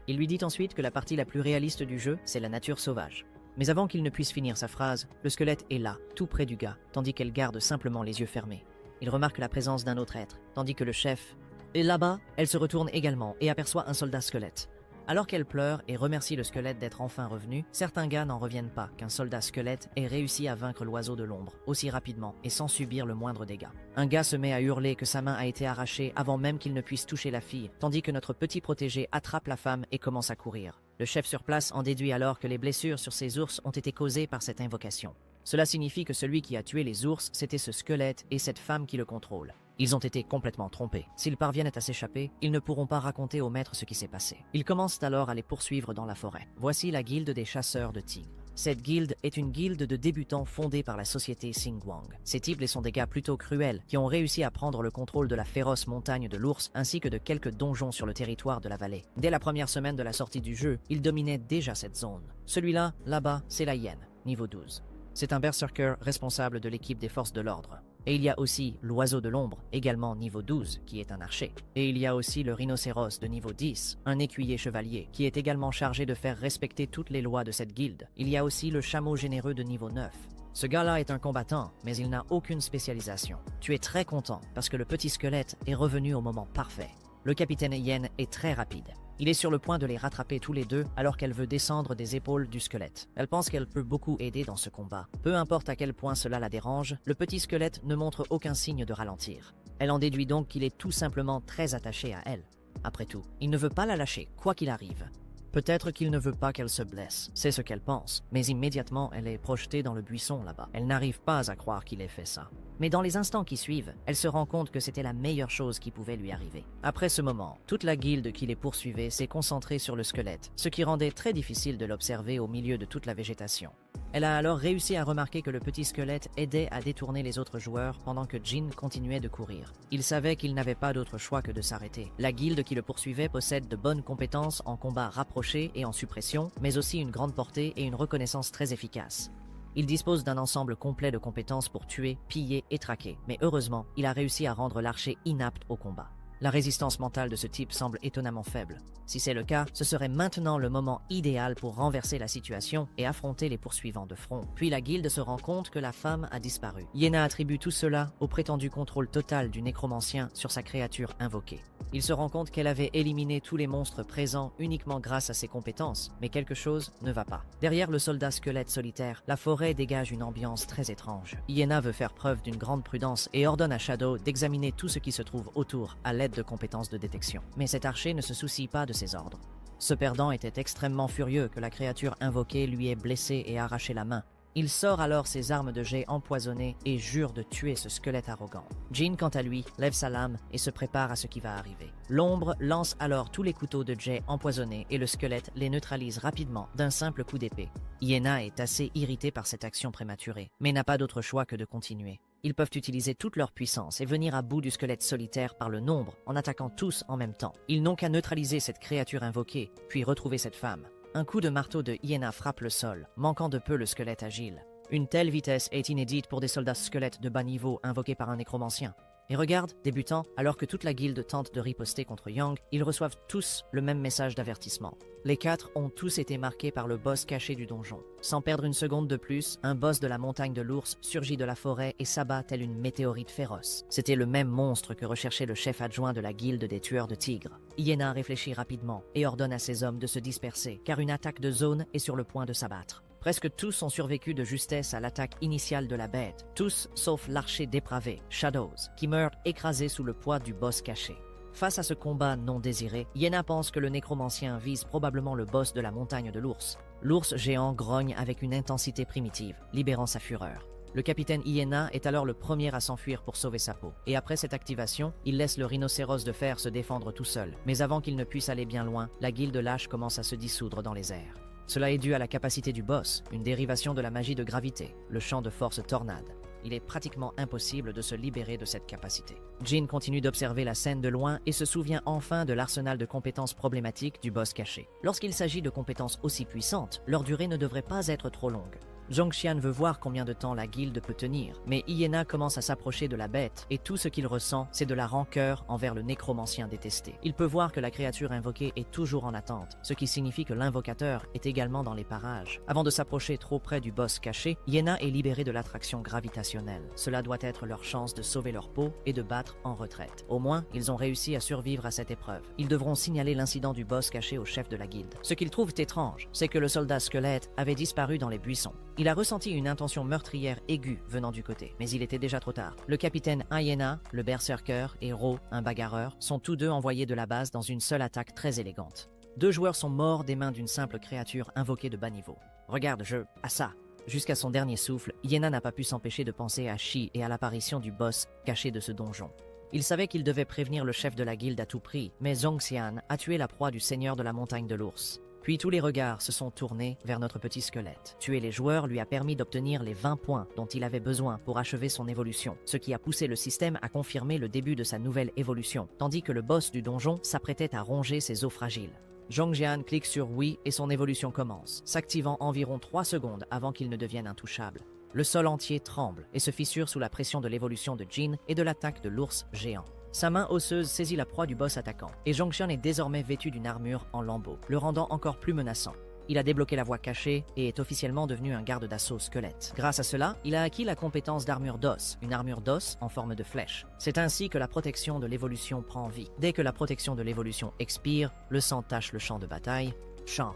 Il lui dit ensuite que la partie la plus réaliste du jeu, c'est la nature sauvage. Mais avant qu'il ne puisse finir sa phrase, le squelette est là, tout près du gars, tandis qu'elle garde simplement les yeux fermés. Il remarque la présence d'un autre être, tandis que le chef est là-bas. Elle se retourne également et aperçoit un soldat squelette. Alors qu'elle pleure et remercie le squelette d'être enfin revenu, certains gars n'en reviennent pas qu'un soldat squelette ait réussi à vaincre l'oiseau de l'ombre aussi rapidement et sans subir le moindre dégât. Un gars se met à hurler que sa main a été arrachée avant même qu'il ne puisse toucher la fille, tandis que notre petit protégé attrape la femme et commence à courir. Le chef sur place en déduit alors que les blessures sur ces ours ont été causées par cette invocation. Cela signifie que celui qui a tué les ours, c'était ce squelette et cette femme qui le contrôle. Ils ont été complètement trompés. S'ils parviennent à s'échapper, ils ne pourront pas raconter au maître ce qui s'est passé. Ils commencent alors à les poursuivre dans la forêt. Voici la guilde des chasseurs de tigres. Cette guilde est une guilde de débutants fondée par la société Xingguang. Ces types sont des gars plutôt cruels qui ont réussi à prendre le contrôle de la féroce montagne de l'ours ainsi que de quelques donjons sur le territoire de la vallée. Dès la première semaine de la sortie du jeu, ils dominaient déjà cette zone. Celui-là, là-bas, c'est la hyène, niveau 12. C'est un berserker responsable de l'équipe des forces de l'ordre. Et il y a aussi l'oiseau de l'ombre, également niveau 12, qui est un archer. Et il y a aussi le rhinocéros de niveau 10, un écuyer chevalier, qui est également chargé de faire respecter toutes les lois de cette guilde. Il y a aussi le chameau généreux de niveau 9. Ce gars-là est un combattant, mais il n'a aucune spécialisation. Tu es très content, parce que le petit squelette est revenu au moment parfait. Le capitaine Yen est très rapide. Il est sur le point de les rattraper tous les deux alors qu'elle veut descendre des épaules du squelette. Elle pense qu'elle peut beaucoup aider dans ce combat. Peu importe à quel point cela la dérange, le petit squelette ne montre aucun signe de ralentir. Elle en déduit donc qu'il est tout simplement très attaché à elle. Après tout, il ne veut pas la lâcher, quoi qu'il arrive. Peut-être qu'il ne veut pas qu'elle se blesse, c'est ce qu'elle pense, mais immédiatement elle est projetée dans le buisson là-bas. Elle n'arrive pas à croire qu'il ait fait ça. Mais dans les instants qui suivent, elle se rend compte que c'était la meilleure chose qui pouvait lui arriver. Après ce moment, toute la guilde qui les poursuivait s'est concentrée sur le squelette, ce qui rendait très difficile de l'observer au milieu de toute la végétation. Elle a alors réussi à remarquer que le petit squelette aidait à détourner les autres joueurs pendant que Jin continuait de courir. Il savait qu'il n'avait pas d'autre choix que de s'arrêter. La guilde qui le poursuivait possède de bonnes compétences en combat rapproché et en suppression, mais aussi une grande portée et une reconnaissance très efficace. Il dispose d'un ensemble complet de compétences pour tuer, piller et traquer, mais heureusement, il a réussi à rendre l'archer inapte au combat. La résistance mentale de ce type semble étonnamment faible. Si c'est le cas, ce serait maintenant le moment idéal pour renverser la situation et affronter les poursuivants de front. Puis la guilde se rend compte que la femme a disparu. Iena attribue tout cela au prétendu contrôle total du nécromancien sur sa créature invoquée. Il se rend compte qu'elle avait éliminé tous les monstres présents uniquement grâce à ses compétences, mais quelque chose ne va pas. Derrière le soldat squelette solitaire, la forêt dégage une ambiance très étrange. Iena veut faire preuve d'une grande prudence et ordonne à Shadow d'examiner tout ce qui se trouve autour à l'aide de compétences de détection. Mais cet archer ne se soucie pas de ses ordres. Ce perdant était extrêmement furieux que la créature invoquée lui ait blessé et arraché la main. Il sort alors ses armes de jet empoisonnées et jure de tuer ce squelette arrogant. Jin, quant à lui, lève sa lame et se prépare à ce qui va arriver. L'ombre lance alors tous les couteaux de jet empoisonnés et le squelette les neutralise rapidement d'un simple coup d'épée. Iena est assez irritée par cette action prématurée, mais n'a pas d'autre choix que de continuer. Ils peuvent utiliser toute leur puissance et venir à bout du squelette solitaire par le nombre en attaquant tous en même temps. Ils n'ont qu'à neutraliser cette créature invoquée, puis retrouver cette femme. Un coup de marteau de Iena frappe le sol, manquant de peu le squelette agile. Une telle vitesse est inédite pour des soldats squelettes de bas niveau invoqués par un nécromancien. Et regarde, débutant, alors que toute la guilde tente de riposter contre Yang, ils reçoivent tous le même message d'avertissement. Les quatre ont tous été marqués par le boss caché du donjon. Sans perdre une seconde de plus, un boss de la montagne de l'ours surgit de la forêt et s'abat tel une météorite féroce. C'était le même monstre que recherchait le chef adjoint de la guilde des tueurs de tigres. Iena réfléchit rapidement et ordonne à ses hommes de se disperser, car une attaque de zone est sur le point de s'abattre. Presque tous ont survécu de justesse à l'attaque initiale de la bête, tous sauf l'archer dépravé, Shadows, qui meurt écrasé sous le poids du boss caché. Face à ce combat non désiré, Iena pense que le nécromancien vise probablement le boss de la montagne de l'ours. L'ours géant grogne avec une intensité primitive, libérant sa fureur. Le capitaine Iena est alors le premier à s'enfuir pour sauver sa peau. Et après cette activation, il laisse le rhinocéros de fer se défendre tout seul. Mais avant qu'il ne puisse aller bien loin, la guilde lâche commence à se dissoudre dans les airs. Cela est dû à la capacité du boss, une dérivation de la magie de gravité, le champ de force tornade. Il est pratiquement impossible de se libérer de cette capacité. Jin continue d'observer la scène de loin et se souvient enfin de l'arsenal de compétences problématiques du boss caché. Lorsqu'il s'agit de compétences aussi puissantes, leur durée ne devrait pas être trop longue. Zhongxian veut voir combien de temps la guilde peut tenir, mais Iena commence à s'approcher de la bête et tout ce qu'il ressent, c'est de la rancœur envers le nécromancien détesté. Il peut voir que la créature invoquée est toujours en attente, ce qui signifie que l'invocateur est également dans les parages. Avant de s'approcher trop près du boss caché, Iena est libérée de l'attraction gravitationnelle. Cela doit être leur chance de sauver leur peau et de battre en retraite. Au moins, ils ont réussi à survivre à cette épreuve. Ils devront signaler l'incident du boss caché au chef de la guilde. Ce qu'ils trouvent étrange, c'est que le soldat squelette avait disparu dans les buissons. Il a ressenti une intention meurtrière aiguë venant du côté, mais il était déjà trop tard. Le capitaine Iena, le berserker, et Ro, un bagarreur, sont tous deux envoyés de la base dans une seule attaque très élégante. 2 joueurs sont morts des mains d'une simple créature invoquée de bas niveau. Regarde, à ça. Jusqu'à son dernier souffle, Iena n'a pas pu s'empêcher de penser à Shi et à l'apparition du boss caché de ce donjon. Il savait qu'il devait prévenir le chef de la guilde à tout prix, mais Zhongxian a tué la proie du seigneur de la montagne de l'ours. Puis tous les regards se sont tournés vers notre petit squelette. Tuer les joueurs lui a permis d'obtenir les 20 points dont il avait besoin pour achever son évolution, ce qui a poussé le système à confirmer le début de sa nouvelle évolution, tandis que le boss du donjon s'apprêtait à ronger ses os fragiles. Zhongxian clique sur oui et son évolution commence, s'activant environ 3 secondes avant qu'il ne devienne intouchable. Le sol entier tremble et se fissure sous la pression de l'évolution de Jin et de l'attaque de l'ours géant. Sa main osseuse saisit la proie du boss attaquant, et Zhongxian est désormais vêtu d'une armure en lambeaux, le rendant encore plus menaçant. il a débloqué la voie cachée et est officiellement devenu un garde d'assaut squelette. Grâce à cela, il a acquis la compétence d'armure d'os, une armure d'os en forme de flèche. C'est ainsi que la protection de l'évolution prend vie. Dès que la protection de l'évolution expire, le sang tache le champ de bataille,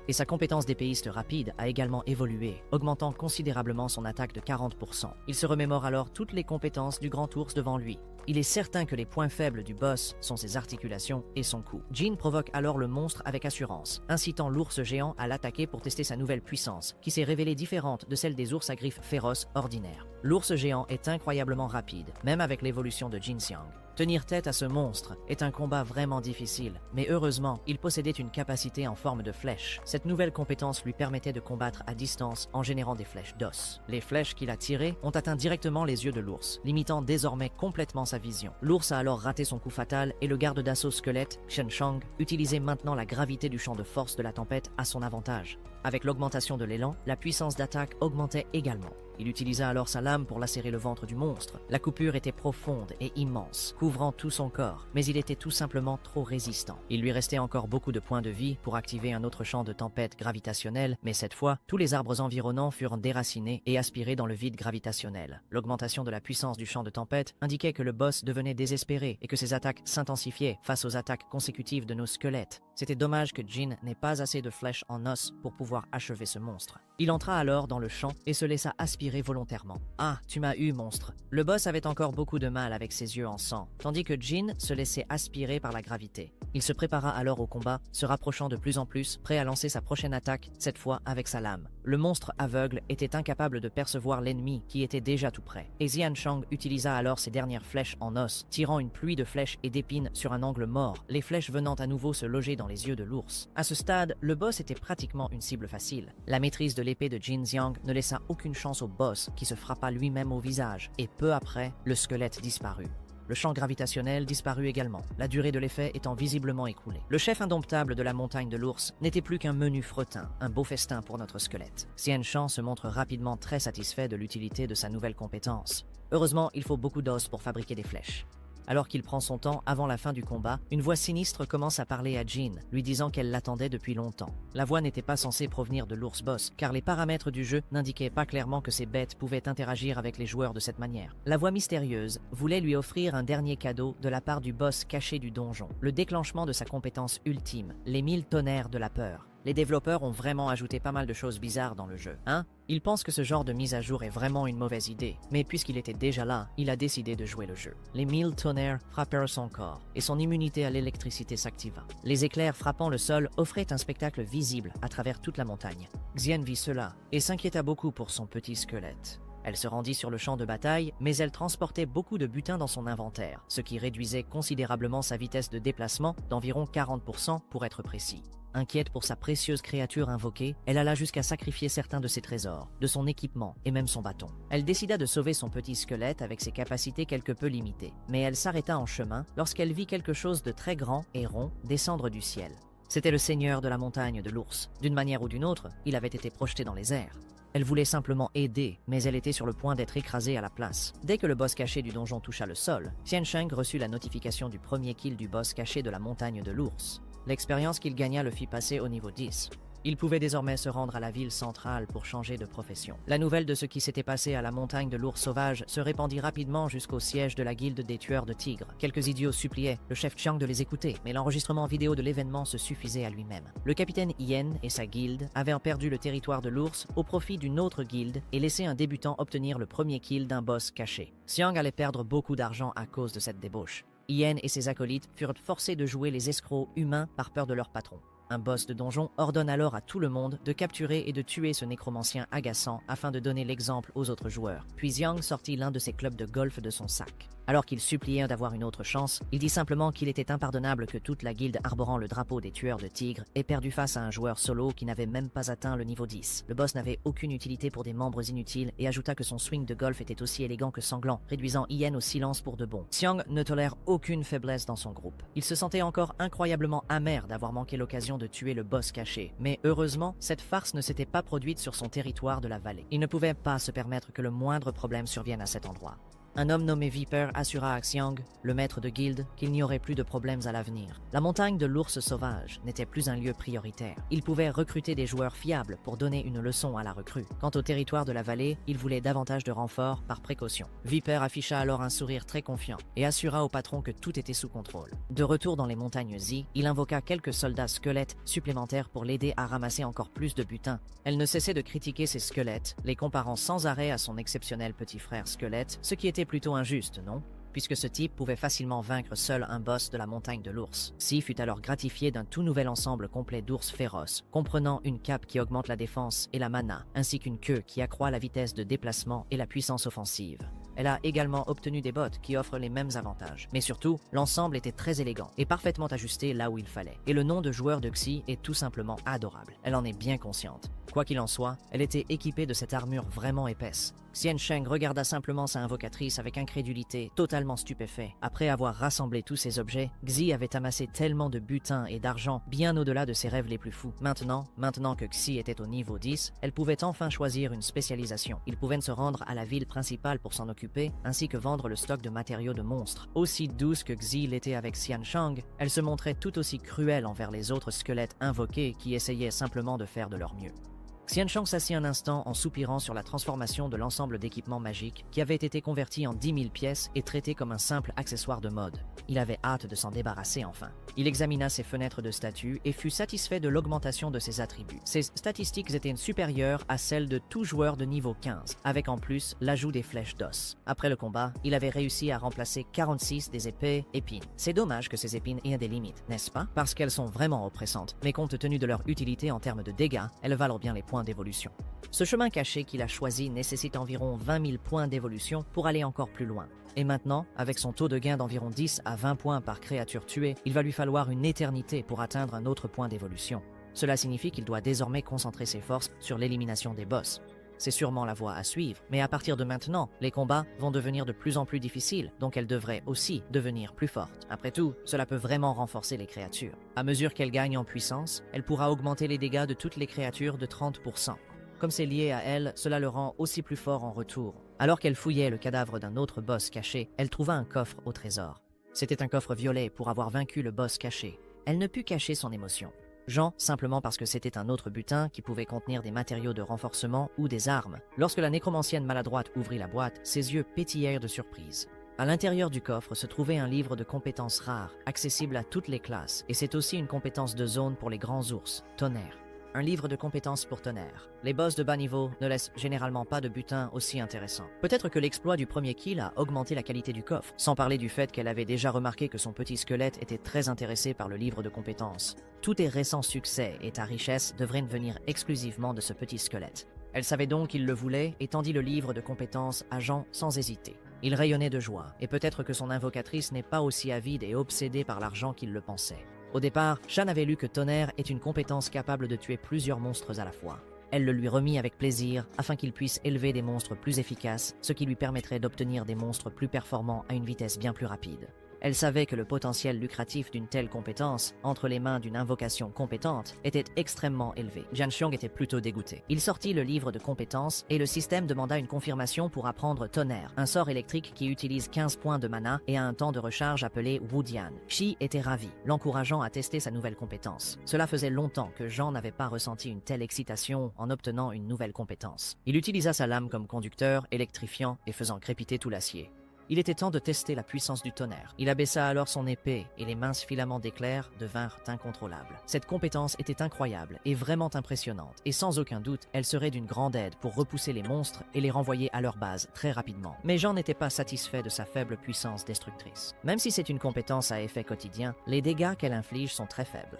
et sa compétence d'épéiste rapide a également évolué, augmentant considérablement son attaque de 40%. Il se remémore alors toutes les compétences du grand ours devant lui. Il est certain que les points faibles du boss sont ses articulations et son cou. Jin provoque alors le monstre avec assurance, incitant l'ours géant à l'attaquer pour tester sa nouvelle puissance, qui s'est révélée différente de celle des ours à griffes féroces ordinaires. L'ours géant est incroyablement rapide, même avec l'évolution de Jin Xiang. Tenir tête à ce monstre est un combat vraiment difficile, mais heureusement, il possédait une capacité en forme de flèche. Cette nouvelle compétence lui permettait de combattre à distance en générant des flèches d'os. Les flèches qu'il a tirées ont atteint directement les yeux de l'ours, limitant désormais complètement sa vision. L'ours a alors raté son coup fatal et le garde d'assaut squelette, Shen Shang, utilisait maintenant la gravité du champ de force de la tempête à son avantage. Avec l'augmentation de l'élan, la puissance d'attaque augmentait également. Il utilisa alors sa lame pour lacérer le ventre du monstre. La coupure était profonde et immense, couvrant tout son corps, mais il était tout simplement trop résistant. Il lui restait encore beaucoup de points de vie pour activer un autre champ de tempête gravitationnelle, mais cette fois, tous les arbres environnants furent déracinés et aspirés dans le vide gravitationnel. L'augmentation de la puissance du champ de tempête indiquait que le boss devenait désespéré et que ses attaques s'intensifiaient face aux attaques consécutives de nos squelettes. C'était dommage que Jin n'ait pas assez de flèches en os pour pouvoir achever ce monstre. Il entra alors dans le champ et se laissa aspirer volontairement. « Ah, tu m'as eu, monstre !» Le boss avait encore beaucoup de mal avec ses yeux en sang, tandis que Jin se laissait aspirer par la gravité. Il se prépara alors au combat, se rapprochant de plus en plus, prêt à lancer sa prochaine attaque, cette fois avec sa lame. Le monstre aveugle était incapable de percevoir l'ennemi qui était déjà tout près. Et Xian Shang utilisa alors ses dernières flèches en os, tirant une pluie de flèches et d'épines sur un angle mort, les flèches venant à nouveau se loger dans les yeux de l'ours. À ce stade, le boss était pratiquement une cible facile. La maîtrise de l'épée de Jin Xiang ne laissa aucune chance au boss qui se frappa lui-même au visage, et peu après, le squelette disparut. Le champ gravitationnel disparut également, la durée de l'effet étant visiblement écoulée. Le chef indomptable de la montagne de l'ours n'était plus qu'un menu fretin, un beau festin pour notre squelette. Xian Shang se montre rapidement très satisfait de l'utilité de sa nouvelle compétence. Heureusement, il faut beaucoup d'os pour fabriquer des flèches. Alors qu'il prend son temps avant la fin du combat, une voix sinistre commence à parler à Jin, lui disant qu'elle l'attendait depuis longtemps. La voix n'était pas censée provenir de l'ours boss, car les paramètres du jeu n'indiquaient pas clairement que ces bêtes pouvaient interagir avec les joueurs de cette manière. La voix mystérieuse voulait lui offrir un dernier cadeau de la part du boss caché du donjon, le déclenchement de sa compétence ultime, les 1000 tonnerres de la peur. Les développeurs ont vraiment ajouté pas mal de choses bizarres dans le jeu, hein? Ils pensent que ce genre de mise à jour est vraiment une mauvaise idée, mais puisqu'il était déjà là, il a décidé de jouer le jeu. Les 1000 tonnerres frappèrent son corps, et son immunité à l'électricité s'activa. Les éclairs frappant le sol offraient un spectacle visible à travers toute la montagne. Xian vit cela, et s'inquiéta beaucoup pour son petit squelette. Elle se rendit sur le champ de bataille, mais elle transportait beaucoup de butin dans son inventaire, ce qui réduisait considérablement sa vitesse de déplacement d'environ 40% pour être précis. Inquiète pour sa précieuse créature invoquée, elle alla jusqu'à sacrifier certains de ses trésors, de son équipement et même son bâton. Elle décida de sauver son petit squelette avec ses capacités quelque peu limitées, mais elle s'arrêta en chemin lorsqu'elle vit quelque chose de très grand et rond descendre du ciel. C'était le seigneur de la montagne de l'ours. D'une manière ou d'une autre, il avait été projeté dans les airs. Elle voulait simplement aider, mais elle était sur le point d'être écrasée à la place. Dès que le boss caché du donjon toucha le sol, Xian Shang reçut la notification du premier kill du boss caché de la montagne de l'ours. L'expérience qu'il gagna le fit passer au niveau 10. Il pouvait désormais se rendre à la ville centrale pour changer de profession. La nouvelle de ce qui s'était passé à la montagne de l'ours sauvage se répandit rapidement jusqu'au siège de la guilde des tueurs de tigres. Quelques idiots suppliaient le chef Chiang de les écouter, mais l'enregistrement vidéo de l'événement se suffisait à lui-même. Le capitaine Yen et sa guilde avaient perdu le territoire de l'ours au profit d'une autre guilde et laissé un débutant obtenir le premier kill d'un boss caché. Xiang allait perdre beaucoup d'argent à cause de cette débauche. Yen et ses acolytes furent forcés de jouer les escrocs humains par peur de leur patron. Un boss de donjon ordonne alors à tout le monde de capturer et de tuer ce nécromancien agaçant afin de donner l'exemple aux autres joueurs. Puis Xiang sortit l'un de ses clubs de golf de son sac. Alors qu'il suppliait d'avoir une autre chance, il dit simplement qu'il était impardonnable que toute la guilde arborant le drapeau des tueurs de tigres ait perdu face à un joueur solo qui n'avait même pas atteint le niveau 10. Le boss n'avait aucune utilité pour des membres inutiles et ajouta que son swing de golf était aussi élégant que sanglant, réduisant Yen au silence pour de bon. Xiang ne tolère aucune faiblesse dans son groupe. Il se sentait encore incroyablement amer d'avoir manqué l'occasion de tuer le boss caché, mais heureusement, cette farce ne s'était pas produite sur son territoire de la vallée. Il ne pouvait pas se permettre que le moindre problème survienne à cet endroit. Un homme nommé Viper assura à Xiang, le maître de guilde, qu'il n'y aurait plus de problèmes à l'avenir. La montagne de l'ours sauvage n'était plus un lieu prioritaire. Il pouvait recruter des joueurs fiables pour donner une leçon à la recrue. Quant au territoire de la vallée, il voulait davantage de renforts par précaution. Viper afficha alors un sourire très confiant et assura au patron que tout était sous contrôle. De retour dans les montagnes Zi, il invoqua quelques soldats squelettes supplémentaires pour l'aider à ramasser encore plus de butin. Elle ne cessait de critiquer ces squelettes, les comparant sans arrêt à son exceptionnel petit frère squelette, ce qui était plutôt injuste, non? Puisque ce type pouvait facilement vaincre seul un boss de la montagne de l'ours. Xi fut alors gratifié d'un tout nouvel ensemble complet d'ours féroces, comprenant une cape qui augmente la défense et la mana, ainsi qu'une queue qui accroît la vitesse de déplacement et la puissance offensive. Elle a également obtenu des bottes qui offrent les mêmes avantages. Mais surtout, l'ensemble était très élégant et parfaitement ajusté là où il fallait. Et le nom de joueur de Xi est tout simplement adorable. Elle en est bien consciente. Quoi qu'il en soit, elle était équipée de cette armure vraiment épaisse. Xiansheng regarda simplement sa invocatrice avec incrédulité, totalement stupéfait. Après avoir rassemblé tous ces objets, Xi avait amassé tellement de butin et d'argent bien au-delà de ses rêves les plus fous. Maintenant que Xi était au niveau 10, elle pouvait enfin choisir une spécialisation. Il pouvait se rendre à la ville principale pour s'en occuper, ainsi que vendre le stock de matériaux de monstres. Aussi douce que Xi l'était avec Xiansheng, elle se montrait tout aussi cruelle envers les autres squelettes invoqués qui essayaient simplement de faire de leur mieux. Xiansheng s'assit un instant en soupirant sur la transformation de l'ensemble d'équipements magiques qui avait été converti en 10 000 pièces et traité comme un simple accessoire de mode. Il avait hâte de s'en débarrasser enfin. Il examina ses fenêtres de statut et fut satisfait de l'augmentation de ses attributs. Ses statistiques étaient supérieures à celles de tout joueur de niveau 15, avec en plus l'ajout des flèches d'os. Après le combat, il avait réussi à remplacer 46 des épées épines. C'est dommage que ces épines aient des limites, n'est-ce pas? Parce qu'elles sont vraiment oppressantes, mais compte tenu de leur utilité en termes de dégâts, elles valent bien les points d'évolution. Ce chemin caché qu'il a choisi nécessite environ 20 000 points d'évolution pour aller encore plus loin. Et maintenant, avec son taux de gain d'environ 10 à 20 points par créature tuée, il va lui falloir une éternité pour atteindre un autre point d'évolution. Cela signifie qu'il doit désormais concentrer ses forces sur l'élimination des boss. C'est sûrement la voie à suivre, mais à partir de maintenant, les combats vont devenir de plus en plus difficiles, donc elle devrait aussi devenir plus forte. Après tout, cela peut vraiment renforcer les créatures. À mesure qu'elle gagne en puissance, elle pourra augmenter les dégâts de toutes les créatures de 30%. Comme c'est lié à elle, cela le rend aussi plus fort en retour. Alors qu'elle fouillait le cadavre d'un autre boss caché, elle trouva un coffre au trésor. C'était un coffre violet pour avoir vaincu le boss caché. Elle ne put cacher son émotion. Jean, simplement parce que c'était un autre butin qui pouvait contenir des matériaux de renforcement ou des armes. Lorsque la nécromancienne maladroite ouvrit la boîte, ses yeux pétillèrent de surprise. À l'intérieur du coffre se trouvait un livre de compétences rares, accessible à toutes les classes, et c'est aussi une compétence de zone pour les grands ours, Tonnerre. Un livre de compétences pour Tonnerre. Les boss de bas niveau ne laissent généralement pas de butin aussi intéressant. Peut-être que l'exploit du premier kill a augmenté la qualité du coffre, sans parler du fait qu'elle avait déjà remarqué que son petit squelette était très intéressé par le livre de compétences. Tous tes récents succès et ta richesse devraient venir exclusivement de ce petit squelette. Elle savait donc qu'il le voulait et tendit le livre de compétences à Jean sans hésiter. Il rayonnait de joie, et peut-être que son invocatrice n'est pas aussi avide et obsédée par l'argent qu'il le pensait. Au départ, Shan avait lu que Tonnerre est une compétence capable de tuer plusieurs monstres à la fois. Elle le lui remit avec plaisir afin qu'il puisse élever des monstres plus efficaces, ce qui lui permettrait d'obtenir des monstres plus performants à une vitesse bien plus rapide. Elle savait que le potentiel lucratif d'une telle compétence, entre les mains d'une invocation compétente, était extrêmement élevé. Xianxiang était plutôt dégoûté. Il sortit le livre de compétences et le système demanda une confirmation pour apprendre Tonnerre, un sort électrique qui utilise 15 points de mana et a un temps de recharge appelé Wudian. Xi était ravi, l'encourageant à tester sa nouvelle compétence. Cela faisait longtemps que Jean n'avait pas ressenti une telle excitation en obtenant une nouvelle compétence. Il utilisa sa lame comme conducteur, électrifiant et faisant crépiter tout l'acier. Il était temps de tester la puissance du tonnerre. Il abaissa alors son épée et les minces filaments d'éclairs devinrent incontrôlables. Cette compétence était incroyable et vraiment impressionnante, et sans aucun doute, elle serait d'une grande aide pour repousser les monstres et les renvoyer à leur base très rapidement. Mais Jean n'était pas satisfait de sa faible puissance destructrice. Même si c'est une compétence à effet quotidien, les dégâts qu'elle inflige sont très faibles.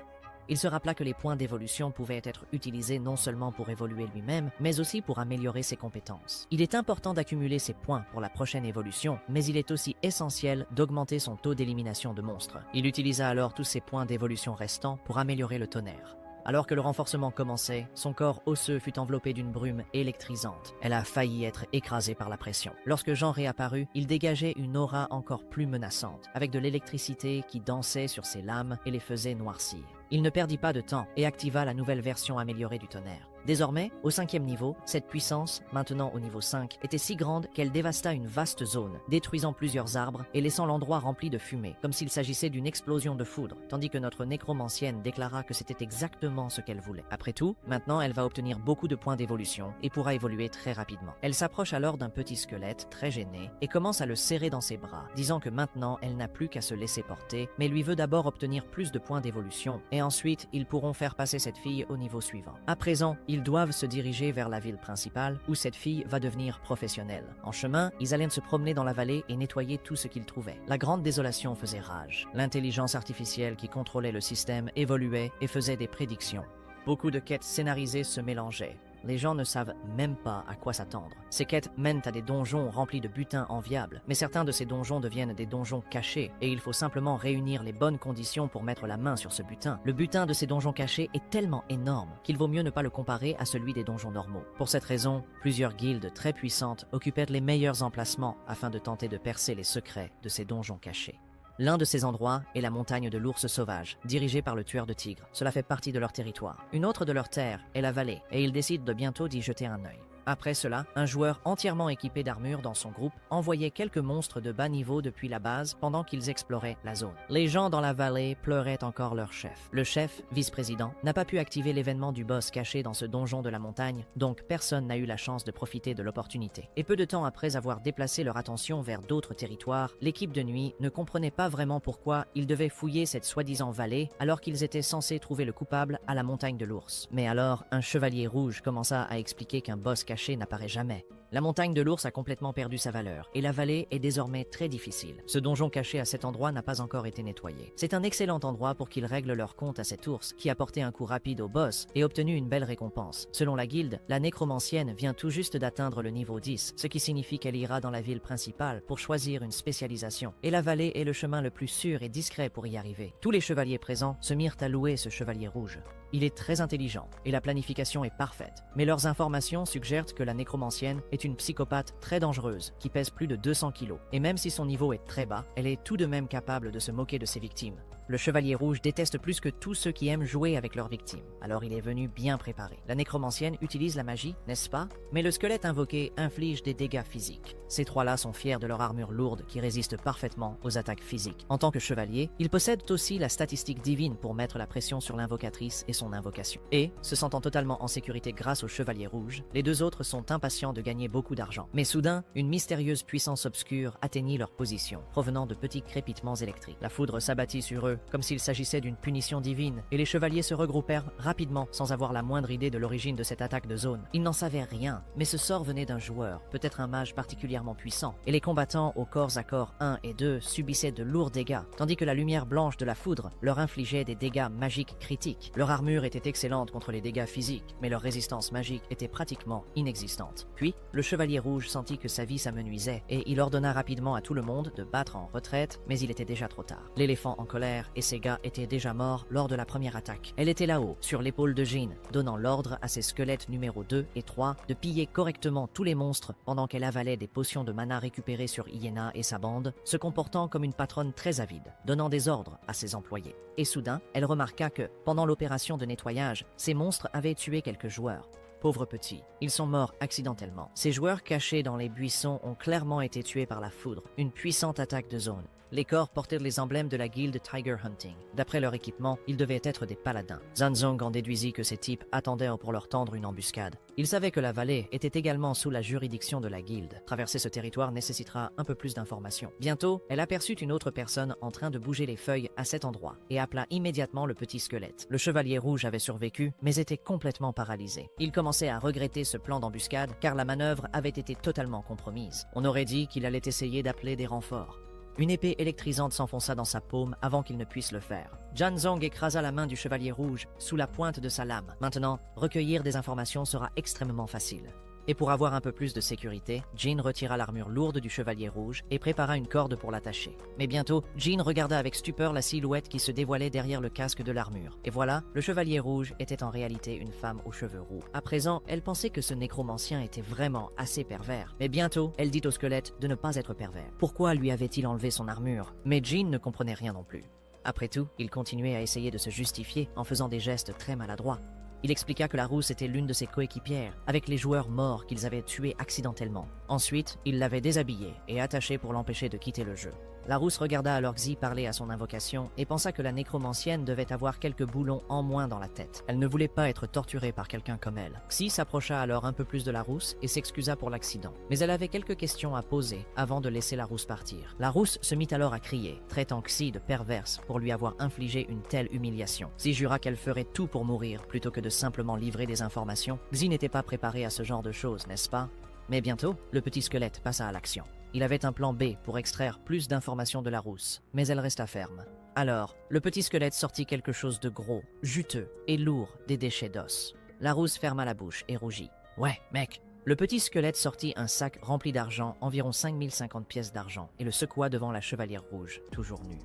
Il se rappela que les points d'évolution pouvaient être utilisés non seulement pour évoluer lui-même, mais aussi pour améliorer ses compétences. Il est important d'accumuler ces points pour la prochaine évolution, mais il est aussi essentiel d'augmenter son taux d'élimination de monstres. Il utilisa alors tous ses points d'évolution restants pour améliorer le tonnerre. Alors que le renforcement commençait, son corps osseux fut enveloppé d'une brume électrisante. Elle a failli être écrasée par la pression. Lorsque Jean réapparut, il dégageait une aura encore plus menaçante, avec de l'électricité qui dansait sur ses lames et les faisait noircir. Il ne perdit pas de temps et activa la nouvelle version améliorée du tonnerre. Désormais, au 5e niveau, cette puissance, maintenant au niveau 5, était si grande qu'elle dévasta une vaste zone, détruisant plusieurs arbres et laissant l'endroit rempli de fumée, comme s'il s'agissait d'une explosion de foudre, tandis que notre nécromancienne déclara que c'était exactement ce qu'elle voulait. Après tout, maintenant elle va obtenir beaucoup de points d'évolution et pourra évoluer très rapidement. Elle s'approche alors d'un petit squelette, très gêné, et commence à le serrer dans ses bras, disant que maintenant elle n'a plus qu'à se laisser porter, mais lui veut d'abord obtenir plus de points d'évolution, et ensuite ils pourront faire passer cette fille au niveau suivant. À présent, ils doivent se diriger vers la ville principale, où cette fille va devenir professionnelle. En chemin, ils allaient se promener dans la vallée et nettoyer tout ce qu'ils trouvaient. La grande désolation faisait rage. L'intelligence artificielle qui contrôlait le système évoluait et faisait des prédictions. Beaucoup de quêtes scénarisées se mélangeaient. Les gens ne savent même pas à quoi s'attendre. Ces quêtes mènent à des donjons remplis de butins enviables, mais certains de ces donjons deviennent des donjons cachés, et il faut simplement réunir les bonnes conditions pour mettre la main sur ce butin. Le butin de ces donjons cachés est tellement énorme qu'il vaut mieux ne pas le comparer à celui des donjons normaux. Pour cette raison, plusieurs guildes très puissantes occupaient les meilleurs emplacements afin de tenter de percer les secrets de ces donjons cachés. L'un de ces endroits est la montagne de l'ours sauvage, dirigée par le tueur de tigres. Cela fait partie de leur territoire. Une autre de leurs terres est la vallée, et ils décident de bientôt d'y jeter un œil. Après cela, un joueur entièrement équipé d'armure dans son groupe envoyait quelques monstres de bas niveau depuis la base pendant qu'ils exploraient la zone. Les gens dans la vallée pleuraient encore leur chef. Le chef, vice-président, n'a pas pu activer l'événement du boss caché dans ce donjon de la montagne, donc personne n'a eu la chance de profiter de l'opportunité. Et peu de temps après avoir déplacé leur attention vers d'autres territoires, l'équipe de nuit ne comprenait pas vraiment pourquoi ils devaient fouiller cette soi-disant vallée alors qu'ils étaient censés trouver le coupable à la montagne de l'ours. Mais alors, un chevalier rouge commença à expliquer qu'un boss caché n'apparaît jamais. La montagne de l'ours a complètement perdu sa valeur, et la vallée est désormais très difficile. Ce donjon caché à cet endroit n'a pas encore été nettoyé. C'est un excellent endroit pour qu'ils règlent leur compte à cet ours, qui a porté un coup rapide au boss et obtenu une belle récompense. Selon la guilde, la nécromancienne vient tout juste d'atteindre le niveau 10, ce qui signifie qu'elle ira dans la ville principale pour choisir une spécialisation. Et la vallée est le chemin le plus sûr et discret pour y arriver. Tous les chevaliers présents se mirent à louer ce chevalier rouge. Il est très intelligent, et la planification est parfaite. Mais leurs informations suggèrent que la nécromancienne est une psychopathe très dangereuse, qui pèse plus de 200 kilos. Et même si son niveau est très bas, elle est tout de même capable de se moquer de ses victimes. Le chevalier rouge déteste plus que tous ceux qui aiment jouer avec leurs victimes, alors il est venu bien préparé. La nécromancienne utilise la magie, n'est-ce pas? Mais le squelette invoqué inflige des dégâts physiques. Ces trois-là sont fiers de leur armure lourde qui résiste parfaitement aux attaques physiques. En tant que chevalier, ils possèdent aussi la statistique divine pour mettre la pression sur l'invocatrice et son invocation. Et, se sentant totalement en sécurité grâce au chevalier rouge, les deux autres sont impatients de gagner beaucoup d'argent. Mais soudain, une mystérieuse puissance obscure atteignit leur position, provenant de petits crépitements électriques. La foudre s'abattit sur eux, comme s'il s'agissait d'une punition divine, et les chevaliers se regroupèrent rapidement sans avoir la moindre idée de l'origine de cette attaque de zone. Ils n'en savaient rien, mais ce sort venait d'un joueur, peut-être un mage particulièrement puissant, et les combattants au corps à corps 1 et 2 subissaient de lourds dégâts, tandis que la lumière blanche de la foudre leur infligeait des dégâts magiques critiques. Leur armure était excellente contre les dégâts physiques, mais leur résistance magique était pratiquement inexistante. Puis, le chevalier rouge sentit que sa vie s'amenuisait, et il ordonna rapidement à tout le monde de battre en retraite, mais il était déjà trop tard. L'éléphant en colère et ses gars étaient déjà morts lors de la première attaque. Elle était là-haut, sur l'épaule de Jean, donnant l'ordre à ses squelettes numéro 2 et 3 de piller correctement tous les monstres pendant qu'elle avalait des potions de mana récupérées sur Iéna et sa bande, se comportant comme une patronne très avide, donnant des ordres à ses employés. Et soudain, elle remarqua que, pendant l'opération de nettoyage, ces monstres avaient tué quelques joueurs. Pauvres petits, ils sont morts accidentellement. Ces joueurs cachés dans les buissons ont clairement été tués par la foudre, une puissante attaque de zone. Les corps portaient les emblèmes de la guilde Tiger Hunting. D'après leur équipement, ils devaient être des paladins. Zanzong en déduisit que ces types attendaient pour leur tendre une embuscade. Il savait que la vallée était également sous la juridiction de la guilde. Traverser ce territoire nécessitera un peu plus d'informations. Bientôt, elle aperçut une autre personne en train de bouger les feuilles à cet endroit et appela immédiatement le petit squelette. Le chevalier rouge avait survécu, mais était complètement paralysé. Il commençait à regretter ce plan d'embuscade car la manœuvre avait été totalement compromise. On aurait dit qu'il allait essayer d'appeler des renforts. Une épée électrisante s'enfonça dans sa paume avant qu'il ne puisse le faire. Janzong écrasa la main du chevalier rouge sous la pointe de sa lame. Maintenant, recueillir des informations sera extrêmement facile. Et pour avoir un peu plus de sécurité, Jean retira l'armure lourde du chevalier rouge et prépara une corde pour l'attacher. Mais bientôt, Jean regarda avec stupeur la silhouette qui se dévoilait derrière le casque de l'armure. Et voilà, le chevalier rouge était en réalité une femme aux cheveux roux. À présent, elle pensait que ce nécromancien était vraiment assez pervers. Mais bientôt, elle dit au squelette de ne pas être pervers. Pourquoi lui avait-il enlevé son armure? Mais Jean ne comprenait rien non plus. Après tout, il continuait à essayer de se justifier en faisant des gestes très maladroits. Il expliqua que la rousse était l'une de ses coéquipières, avec les joueurs morts qu'ils avaient tués accidentellement. Ensuite, il l'avait déshabillée et attachée pour l'empêcher de quitter le jeu. La rousse regarda alors Xi parler à son invocation et pensa que la nécromancienne devait avoir quelques boulons en moins dans la tête. Elle ne voulait pas être torturée par quelqu'un comme elle. Xi s'approcha alors un peu plus de la rousse et s'excusa pour l'accident. Mais elle avait quelques questions à poser avant de laisser la rousse partir. La rousse se mit alors à crier, traitant Xi de perverse pour lui avoir infligé une telle humiliation. Xi jura qu'elle ferait tout pour mourir plutôt que de simplement livrer des informations. Xi n'était pas préparé à ce genre de choses, n'est-ce pas? Mais bientôt, le petit squelette passa à l'action. Il avait un plan B pour extraire plus d'informations de la rousse, mais elle resta ferme. Alors, le petit squelette sortit quelque chose de gros, juteux et lourd, des déchets d'os. La rousse ferma la bouche et rougit. « Ouais, mec !» Le petit squelette sortit un sac rempli d'argent, environ 5050 pièces d'argent, et le secoua devant la chevalière rouge, toujours nue.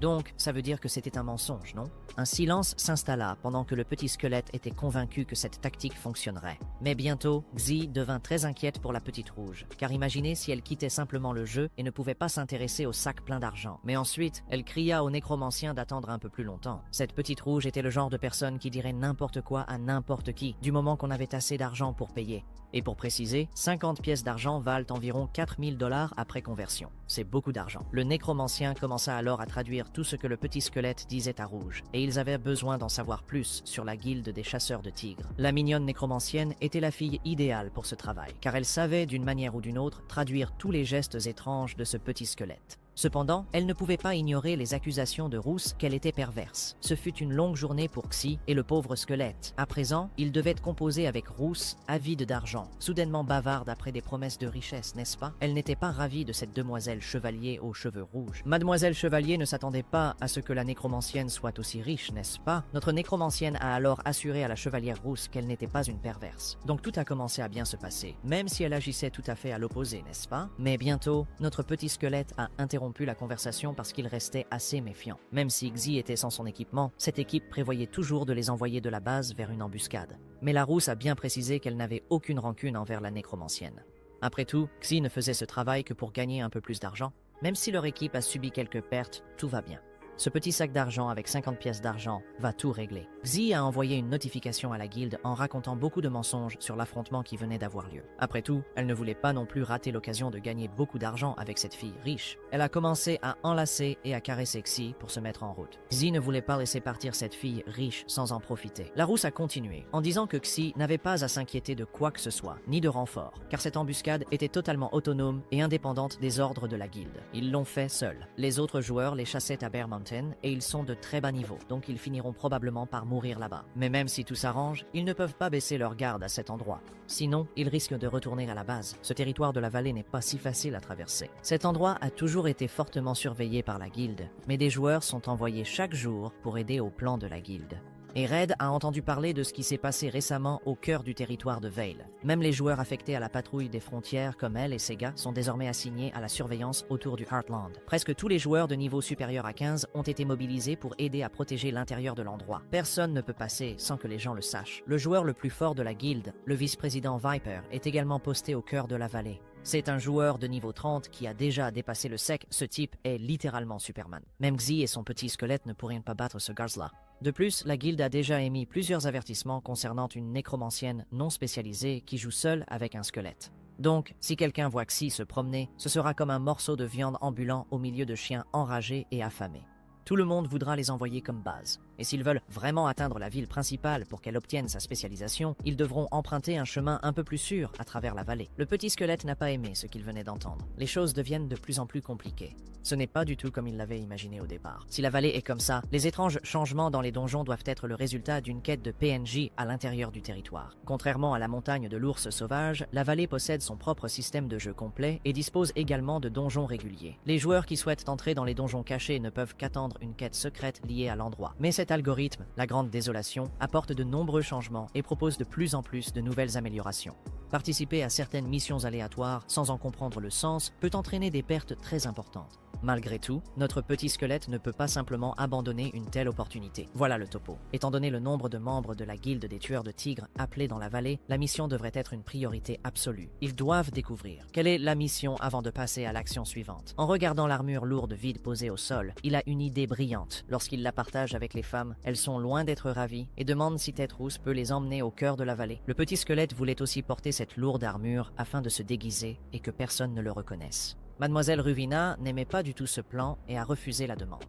Donc, ça veut dire que c'était un mensonge, non? Un silence s'installa pendant que le petit squelette était convaincu que cette tactique fonctionnerait. Mais bientôt, Xi devint très inquiète pour la petite rouge, car imaginez si elle quittait simplement le jeu et ne pouvait pas s'intéresser au sac plein d'argent. Mais ensuite, elle cria au nécromancien d'attendre un peu plus longtemps. Cette petite rouge était le genre de personne qui dirait n'importe quoi à n'importe qui, du moment qu'on avait assez d'argent pour payer. Et pour préciser, 50 pièces d'argent valent environ 4000 $ après conversion. C'est beaucoup d'argent. Le nécromancien commença alors à traduire tout ce que le petit squelette disait à Rouge, et ils avaient besoin d'en savoir plus sur la guilde des chasseurs de tigres. La mignonne nécromancienne était la fille idéale pour ce travail, car elle savait d'une manière ou d'une autre traduire tous les gestes étranges de ce petit squelette. Cependant, elle ne pouvait pas ignorer les accusations de Rousse qu'elle était perverse. Ce fut une longue journée pour Xi et le pauvre squelette. À présent, il devait composer avec Rousse, avide d'argent, soudainement bavarde après des promesses de richesse, n'est-ce pas? Elle n'était pas ravie de cette demoiselle chevalier aux cheveux rouges. Mademoiselle Chevalier ne s'attendait pas à ce que la nécromancienne soit aussi riche, n'est-ce pas? Notre nécromancienne a alors assuré à la chevalière Rousse qu'elle n'était pas une perverse. Donc tout a commencé à bien se passer, même si elle agissait tout à fait à l'opposé, n'est-ce pas? Mais bientôt, notre petit squelette a interrompu la conversation parce qu'il restait assez méfiant. Même si Xi était sans son équipement, cette équipe prévoyait toujours de les envoyer de la base vers une embuscade. Mais la rousse a bien précisé qu'elle n'avait aucune rancune envers la nécromancienne. Après tout, Xi ne faisait ce travail que pour gagner un peu plus d'argent. Même si leur équipe a subi quelques pertes, tout va bien. Ce petit sac d'argent avec 50 pièces d'argent va tout régler. Xi a envoyé une notification à la guilde en racontant beaucoup de mensonges sur l'affrontement qui venait d'avoir lieu. Après tout, elle ne voulait pas non plus rater l'occasion de gagner beaucoup d'argent avec cette fille riche. Elle a commencé à enlacer et à caresser Xi pour se mettre en route. Xi ne voulait pas laisser partir cette fille riche sans en profiter. La rousse a continué en disant que Xi n'avait pas à s'inquiéter de quoi que ce soit, ni de renfort, car cette embuscade était totalement autonome et indépendante des ordres de la guilde. Ils l'ont fait seuls. Les autres joueurs les chassaient à Bear Mountain et ils sont de très bas niveau, donc ils finiront probablement par mourir là-bas. Mais même si tout s'arrange, ils ne peuvent pas baisser leur garde à cet endroit. Sinon, ils risquent de retourner à la base. Ce territoire de la vallée n'est pas si facile à traverser. Cet endroit a toujours été fortement surveillé par la guilde, mais des joueurs sont envoyés chaque jour pour aider au plan de la guilde. Et Red a entendu parler de ce qui s'est passé récemment au cœur du territoire de Vale. Même les joueurs affectés à la patrouille des frontières comme elle et ses gars sont désormais assignés à la surveillance autour du Heartland. Presque tous les joueurs de niveau supérieur à 15 ont été mobilisés pour aider à protéger l'intérieur de l'endroit. Personne ne peut passer sans que les gens le sachent. Le joueur le plus fort de la guilde, le vice-président Viper, est également posté au cœur de la vallée. C'est un joueur de niveau 30 qui a déjà dépassé le sec, ce type est littéralement Superman. Même Xi et son petit squelette ne pourraient pas battre ce gars-là. De plus, la guilde a déjà émis plusieurs avertissements concernant une nécromancienne non spécialisée qui joue seule avec un squelette. Donc, si quelqu'un voit Xi se promener, ce sera comme un morceau de viande ambulant au milieu de chiens enragés et affamés. Tout le monde voudra les envoyer comme base. Et s'ils veulent vraiment atteindre la ville principale pour qu'elle obtienne sa spécialisation, ils devront emprunter un chemin un peu plus sûr à travers la vallée. Le petit squelette n'a pas aimé ce qu'il venait d'entendre. Les choses deviennent de plus en plus compliquées. Ce n'est pas du tout comme il l'avait imaginé au départ. Si la vallée est comme ça, les étranges changements dans les donjons doivent être le résultat d'une quête de PNJ à l'intérieur du territoire. Contrairement à la montagne de l'ours sauvage, la vallée possède son propre système de jeu complet et dispose également de donjons réguliers. Les joueurs qui souhaitent entrer dans les donjons cachés ne peuvent qu'attendre une quête secrète liée à l'endroit. Mais cet algorithme, la Grande Désolation, apporte de nombreux changements et propose de plus en plus de nouvelles améliorations. Participer à certaines missions aléatoires sans en comprendre le sens peut entraîner des pertes très importantes. Malgré tout, notre petit squelette ne peut pas simplement abandonner une telle opportunité. Voilà le topo. Étant donné le nombre de membres de la guilde des tueurs de tigres appelés dans la vallée, la mission devrait être une priorité absolue. Ils doivent découvrir quelle est la mission avant de passer à l'action suivante. En regardant l'armure lourde vide posée au sol, il a une idée brillante. Lorsqu'il la partage avec les femmes, elles sont loin d'être ravies et demandent si Tête Rousse peut les emmener au cœur de la vallée. Le petit squelette voulait aussi porter cette lourde armure afin de se déguiser et que personne ne le reconnaisse. Mademoiselle Ruvina n'aimait pas du tout ce plan et a refusé la demande.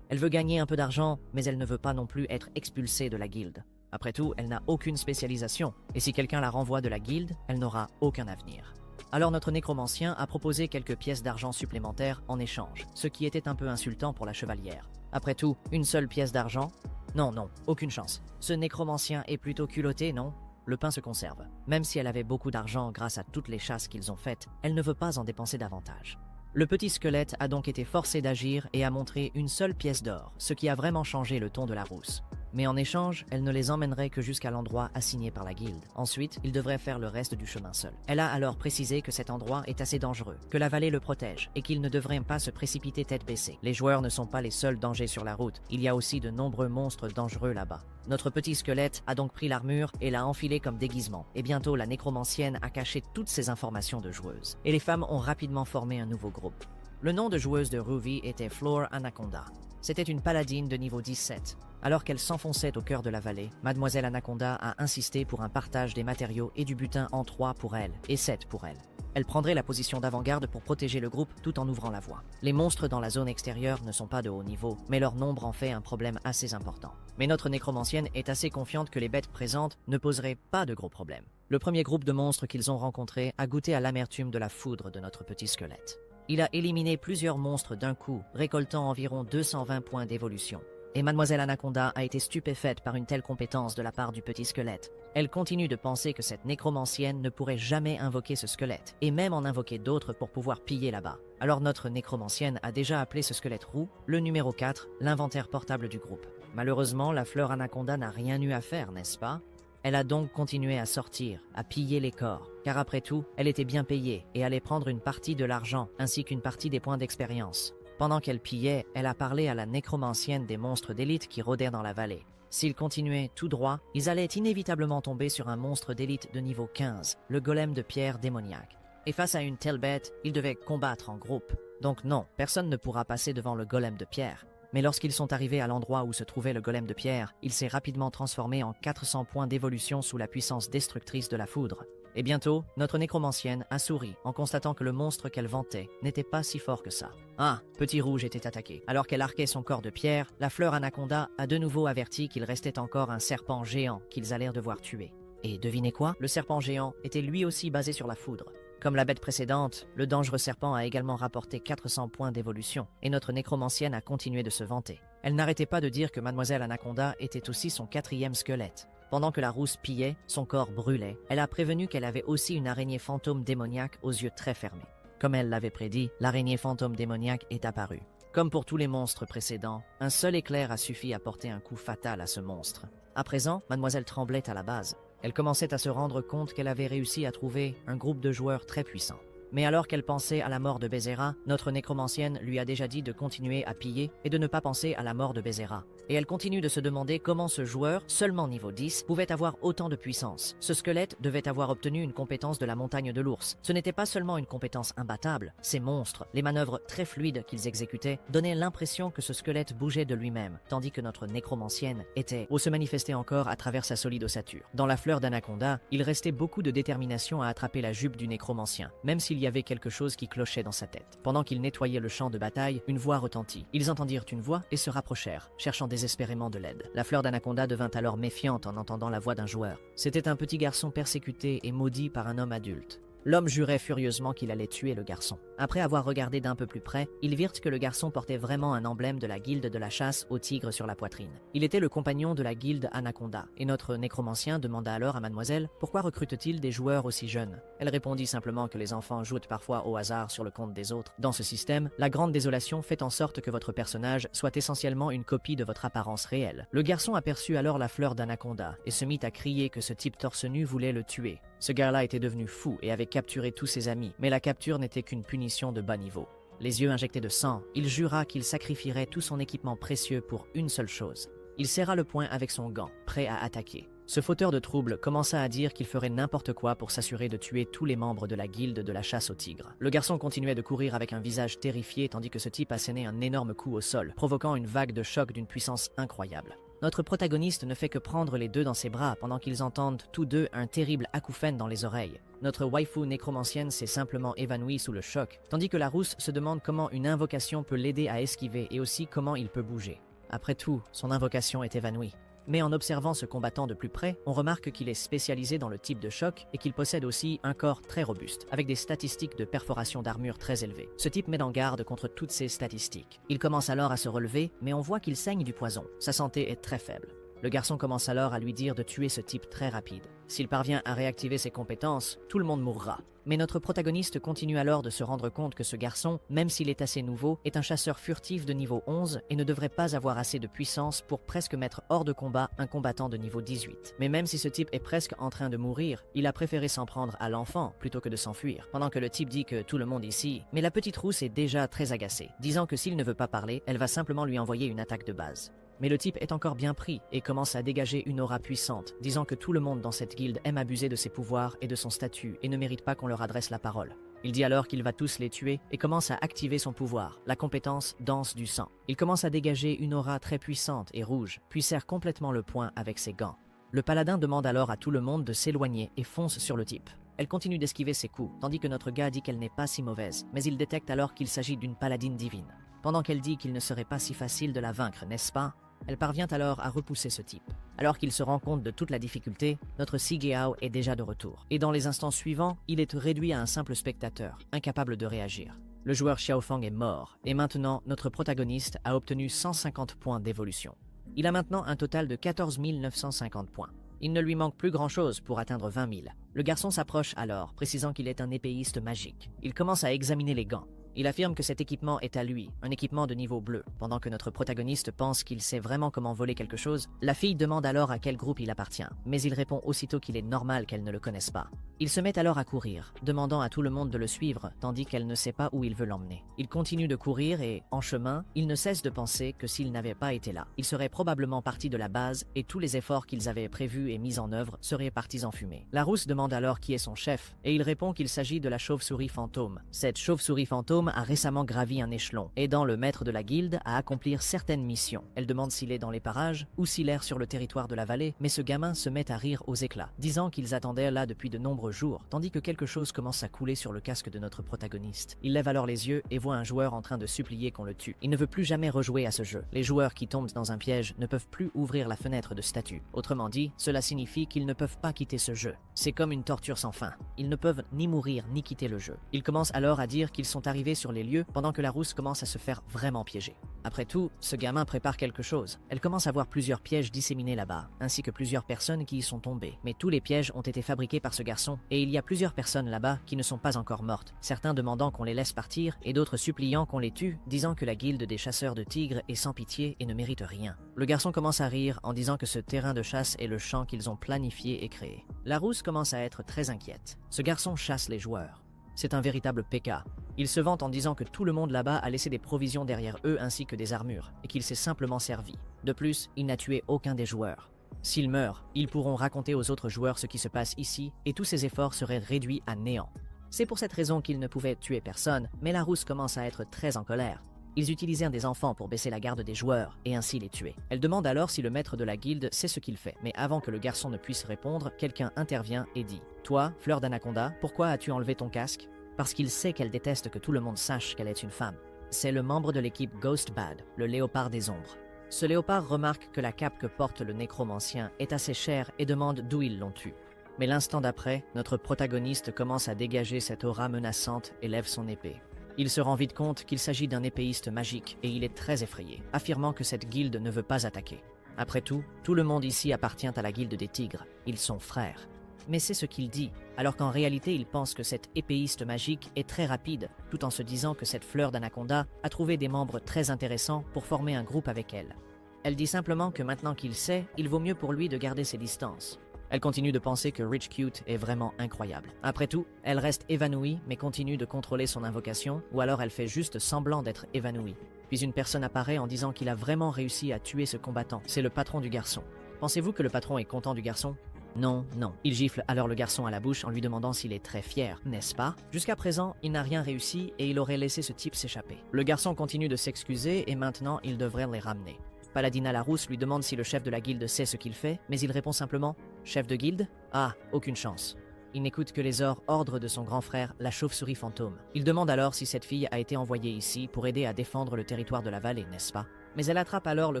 Elle veut gagner un peu d'argent, mais elle ne veut pas non plus être expulsée de la guilde. Après tout, elle n'a aucune spécialisation, et si quelqu'un la renvoie de la guilde, elle n'aura aucun avenir. Alors notre nécromancien a proposé quelques pièces d'argent supplémentaires en échange, ce qui était un peu insultant pour la chevalière. Après tout, une seule pièce d'argent? Non, aucune chance. Ce nécromancien est plutôt culotté, non? Le pain se conserve. Même si elle avait beaucoup d'argent grâce à toutes les chasses qu'ils ont faites, elle ne veut pas en dépenser davantage. Le petit squelette a donc été forcé d'agir et a montré une seule pièce d'or, ce qui a vraiment changé le ton de la rousse. Mais en échange, elle ne les emmènerait que jusqu'à l'endroit assigné par la guilde. Ensuite, ils devraient faire le reste du chemin seul. Elle a alors précisé que cet endroit est assez dangereux, que la vallée le protège et qu'ils ne devraient pas se précipiter tête baissée. Les joueurs ne sont pas les seuls dangers sur la route, il y a aussi de nombreux monstres dangereux là-bas. Notre petit squelette a donc pris l'armure et l'a enfilée comme déguisement, et bientôt la nécromancienne a caché toutes ces informations de joueuse. Et les femmes ont rapidement formé un nouveau groupe. Le nom de joueuse de Ruby était Flore Anaconda. C'était une paladine de niveau 17. Alors qu'elle s'enfonçait au cœur de la vallée, Mademoiselle Anaconda a insisté pour un partage des matériaux et du butin en 3 pour elle et 7 pour elle. Elle prendrait la position d'avant-garde pour protéger le groupe tout en ouvrant la voie. Les monstres dans la zone extérieure ne sont pas de haut niveau, mais leur nombre en fait un problème assez important. Mais notre nécromancienne est assez confiante que les bêtes présentes ne poseraient pas de gros problèmes. Le premier groupe de monstres qu'ils ont rencontré a goûté à l'amertume de la foudre de notre petit squelette. Il a éliminé plusieurs monstres d'un coup, récoltant environ 220 points d'évolution. Et Mademoiselle Anaconda a été stupéfaite par une telle compétence de la part du petit squelette. Elle continue de penser que cette nécromancienne ne pourrait jamais invoquer ce squelette, et même en invoquer d'autres pour pouvoir piller là-bas. Alors notre nécromancienne a déjà appelé ce squelette roux, le numéro 4, l'inventaire portable du groupe. Malheureusement, la fleur Anaconda n'a rien eu à faire, n'est-ce pas? Elle a donc continué à sortir, à piller les corps, car après tout, elle était bien payée et allait prendre une partie de l'argent ainsi qu'une partie des points d'expérience. Pendant qu'elle pillait, elle a parlé à la nécromancienne des monstres d'élite qui rôdaient dans la vallée. S'ils continuaient tout droit, ils allaient inévitablement tomber sur un monstre d'élite de niveau 15, le golem de pierre démoniaque. Et face à une telle bête, ils devaient combattre en groupe. Donc non, personne ne pourra passer devant le golem de pierre. Mais lorsqu'ils sont arrivés à l'endroit où se trouvait le golem de pierre, il s'est rapidement transformé en 400 points d'évolution sous la puissance destructrice de la foudre. Et bientôt, notre nécromancienne a souri en constatant que le monstre qu'elle vantait n'était pas si fort que ça. Ah, Petit Rouge était attaqué. Alors qu'elle arquait son corps de pierre, la fleur Anaconda a de nouveau averti qu'il restait encore un serpent géant qu'ils allèrent devoir tuer. Et devinez quoi? Le serpent géant était lui aussi basé sur la foudre. Comme la bête précédente, le dangereux serpent a également rapporté 400 points d'évolution, et notre nécromancienne a continué de se vanter. Elle n'arrêtait pas de dire que Mademoiselle Anaconda était aussi son 4e squelette. Pendant que la rousse pillait, son corps brûlait, elle a prévenu qu'elle avait aussi une araignée fantôme démoniaque aux yeux très fermés. Comme elle l'avait prédit, l'araignée fantôme démoniaque est apparue. Comme pour tous les monstres précédents, un seul éclair a suffi à porter un coup fatal à ce monstre. À présent, Mademoiselle tremblait à la base. Elle commençait à se rendre compte qu'elle avait réussi à trouver un groupe de joueurs très puissants. Mais alors qu'elle pensait à la mort de Bezera, notre nécromancienne lui a déjà dit de continuer à piller et de ne pas penser à la mort de Bezera. Et elle continue de se demander comment ce joueur, seulement niveau 10, pouvait avoir autant de puissance. Ce squelette devait avoir obtenu une compétence de la montagne de l'ours. Ce n'était pas seulement une compétence imbattable, ces monstres, les manœuvres très fluides qu'ils exécutaient, donnaient l'impression que ce squelette bougeait de lui-même, tandis que notre nécromancienne se manifestait encore à travers sa solide ossature. Dans la fleur d'Anaconda, il restait beaucoup de détermination à attraper la jupe du nécromancien, même s'il y avait quelque chose qui clochait dans sa tête. Pendant qu'il nettoyait le champ de bataille, une voix retentit. Ils entendirent une voix et se rapprochèrent, cherchant désespérément de l'aide. La fleur d'Anaconda devint alors méfiante en entendant la voix d'un joueur. C'était un petit garçon persécuté et maudit par un homme adulte. L'homme jurait furieusement qu'il allait tuer le garçon. Après avoir regardé d'un peu plus près, ils virent que le garçon portait vraiment un emblème de la guilde de la chasse au tigre sur la poitrine. Il était le compagnon de la guilde Anaconda, et notre nécromancien demanda alors à mademoiselle pourquoi recrute-t-il des joueurs aussi jeunes. Elle répondit simplement que les enfants jouent parfois au hasard sur le compte des autres. Dans ce système, la grande désolation fait en sorte que votre personnage soit essentiellement une copie de votre apparence réelle. Le garçon aperçut alors la fleur d'Anaconda et se mit à crier que ce type torse nu voulait le tuer. Ce gars-là était devenu fou et avait capturé tous ses amis, mais la capture n'était qu'une punition de bas niveau. Les yeux injectés de sang, il jura qu'il sacrifierait tout son équipement précieux pour une seule chose. Il serra le poing avec son gant, prêt à attaquer. Ce fauteur de troubles commença à dire qu'il ferait n'importe quoi pour s'assurer de tuer tous les membres de la guilde de la chasse au tigre. Le garçon continuait de courir avec un visage terrifié tandis que ce type assénait un énorme coup au sol, provoquant une vague de choc d'une puissance incroyable. Notre protagoniste ne fait que prendre les deux dans ses bras pendant qu'ils entendent tous deux un terrible acouphène dans les oreilles. Notre waifu nécromancienne s'est simplement évanouie sous le choc, tandis que la rousse se demande comment une invocation peut l'aider à esquiver et aussi comment il peut bouger. Après tout, son invocation est évanouie. Mais en observant ce combattant de plus près, on remarque qu'il est spécialisé dans le type de choc et qu'il possède aussi un corps très robuste, avec des statistiques de perforation d'armure très élevées. Ce type met en garde contre toutes ces statistiques. Il commence alors à se relever, mais on voit qu'il saigne du poison. Sa santé est très faible. Le garçon commence alors à lui dire de tuer ce type très rapide. S'il parvient à réactiver ses compétences, tout le monde mourra. Mais notre protagoniste continue alors de se rendre compte que ce garçon, même s'il est assez nouveau, est un chasseur furtif de niveau 11 et ne devrait pas avoir assez de puissance pour presque mettre hors de combat un combattant de niveau 18. Mais même si ce type est presque en train de mourir, il a préféré s'en prendre à l'enfant plutôt que de s'enfuir, pendant que le type dit que tout le monde ici... Mais la petite rousse est déjà très agacée, disant que s'il ne veut pas parler, elle va simplement lui envoyer une attaque de base. Mais le type est encore bien pris et commence à dégager une aura puissante, disant que tout le monde dans cette guilde aime abuser de ses pouvoirs et de son statut et ne mérite pas qu'on leur adresse la parole. Il dit alors qu'il va tous les tuer et commence à activer son pouvoir, la compétence Danse du sang. Il commence à dégager une aura très puissante et rouge, puis serre complètement le poing avec ses gants. Le paladin demande alors à tout le monde de s'éloigner et fonce sur le type. Elle continue d'esquiver ses coups, tandis que notre gars dit qu'elle n'est pas si mauvaise, mais il détecte alors qu'il s'agit d'une paladine divine. Pendant qu'elle dit qu'il ne serait pas si facile de la vaincre, n'est-ce pas? Elle parvient alors à repousser ce type. Alors qu'il se rend compte de toute la difficulté, notre Sigeo est déjà de retour. Et dans les instants suivants, il est réduit à un simple spectateur, incapable de réagir. Le joueur Xiaofang est mort, et maintenant, notre protagoniste a obtenu 150 points d'évolution. Il a maintenant un total de 14 950 points. Il ne lui manque plus grand-chose pour atteindre 20 000. Le garçon s'approche alors, précisant qu'il est un épéiste magique. Il commence à examiner les gants. Il affirme que cet équipement est à lui, un équipement de niveau bleu. Pendant que notre protagoniste pense qu'il sait vraiment comment voler quelque chose, la fille demande alors à quel groupe il appartient, mais il répond aussitôt qu'il est normal qu'elle ne le connaisse pas. Il se met alors à courir, demandant à tout le monde de le suivre, tandis qu'elle ne sait pas où il veut l'emmener. Il continue de courir et, en chemin, il ne cesse de penser que s'il n'avait pas été là, il serait probablement parti de la base et tous les efforts qu'ils avaient prévus et mis en œuvre seraient partis en fumée. La rousse demande alors qui est son chef, et il répond qu'il s'agit de la chauve-souris fantôme. Cette chauve-souris fantôme a récemment gravi un échelon, aidant le maître de la guilde à accomplir certaines missions. Elle demande s'il est dans les parages ou s'il erre sur le territoire de la vallée, mais ce gamin se met à rire aux éclats, disant qu'ils attendaient là depuis de nombreux jours, tandis que quelque chose commence à couler sur le casque de notre protagoniste. Il lève alors les yeux et voit un joueur en train de supplier qu'on le tue. Il ne veut plus jamais rejouer à ce jeu. Les joueurs qui tombent dans un piège ne peuvent plus ouvrir la fenêtre de statue. Autrement dit, cela signifie qu'ils ne peuvent pas quitter ce jeu. C'est comme une torture sans fin. Ils ne peuvent ni mourir ni quitter le jeu. Ils commencent alors à dire qu'ils sont arrivés sur les lieux pendant que la rousse commence à se faire vraiment piéger. Après tout, ce gamin prépare quelque chose. Elle commence à voir plusieurs pièges disséminés là-bas, ainsi que plusieurs personnes qui y sont tombées. Mais tous les pièges ont été fabriqués par ce garçon, et il y a plusieurs personnes là-bas qui ne sont pas encore mortes, certains demandant qu'on les laisse partir, et d'autres suppliant qu'on les tue, disant que la guilde des chasseurs de tigres est sans pitié et ne mérite rien. Le garçon commence à rire en disant que ce terrain de chasse est le champ qu'ils ont planifié et créé. La rousse commence à être très inquiète. Ce garçon chasse les joueurs. C'est un véritable PK. Il se vante en disant que tout le monde là-bas a laissé des provisions derrière eux ainsi que des armures, et qu'il s'est simplement servi. De plus, il n'a tué aucun des joueurs. S'il meurt, ils pourront raconter aux autres joueurs ce qui se passe ici, et tous ses efforts seraient réduits à néant. C'est pour cette raison qu'il ne pouvait tuer personne, mais la rousse commence à être très en colère. Ils utilisèrent des enfants pour baisser la garde des joueurs, et ainsi les tuer. Elle demande alors si le maître de la guilde sait ce qu'il fait, mais avant que le garçon ne puisse répondre, quelqu'un intervient et dit « Toi, fleur d'anaconda, pourquoi as-tu enlevé ton casque ?» Parce qu'il sait qu'elle déteste que tout le monde sache qu'elle est une femme. C'est le membre de l'équipe Ghost Bad, le léopard des ombres. Ce léopard remarque que la cape que porte le nécromancien est assez chère et demande d'où ils l'ont tue. Mais l'instant d'après, notre protagoniste commence à dégager cette aura menaçante et lève son épée. Il se rend vite compte qu'il s'agit d'un épéiste magique et il est très effrayé, affirmant que cette guilde ne veut pas attaquer. Après tout le monde ici appartient à la guilde des tigres. Ils sont frères. Mais c'est ce qu'il dit, alors qu'en réalité il pense que cette épéiste magique est très rapide, tout en se disant que cette fleur d'anaconda a trouvé des membres très intéressants pour former un groupe avec elle. Elle dit simplement que maintenant qu'il sait, il vaut mieux pour lui de garder ses distances. Elle continue de penser que Rich Cute est vraiment incroyable. Après tout, elle reste évanouie mais continue de contrôler son invocation, ou alors elle fait juste semblant d'être évanouie. Puis une personne apparaît en disant qu'il a vraiment réussi à tuer ce combattant. C'est le patron du garçon. Pensez-vous que le patron est content du garçon? Non, non. Il gifle alors le garçon à la bouche en lui demandant s'il est très fier, n'est-ce pas? Jusqu'à présent, il n'a rien réussi et il aurait laissé ce type s'échapper. Le garçon continue de s'excuser et maintenant il devrait les ramener. Paladina Larousse lui demande si le chef de la guilde sait ce qu'il fait, mais il répond simplement « Chef de guilde? Ah, aucune chance ». Il n'écoute que les ordres de son grand frère, la chauve-souris fantôme. Il demande alors si cette fille a été envoyée ici pour aider à défendre le territoire de la vallée, n'est-ce pas? Mais elle attrape alors le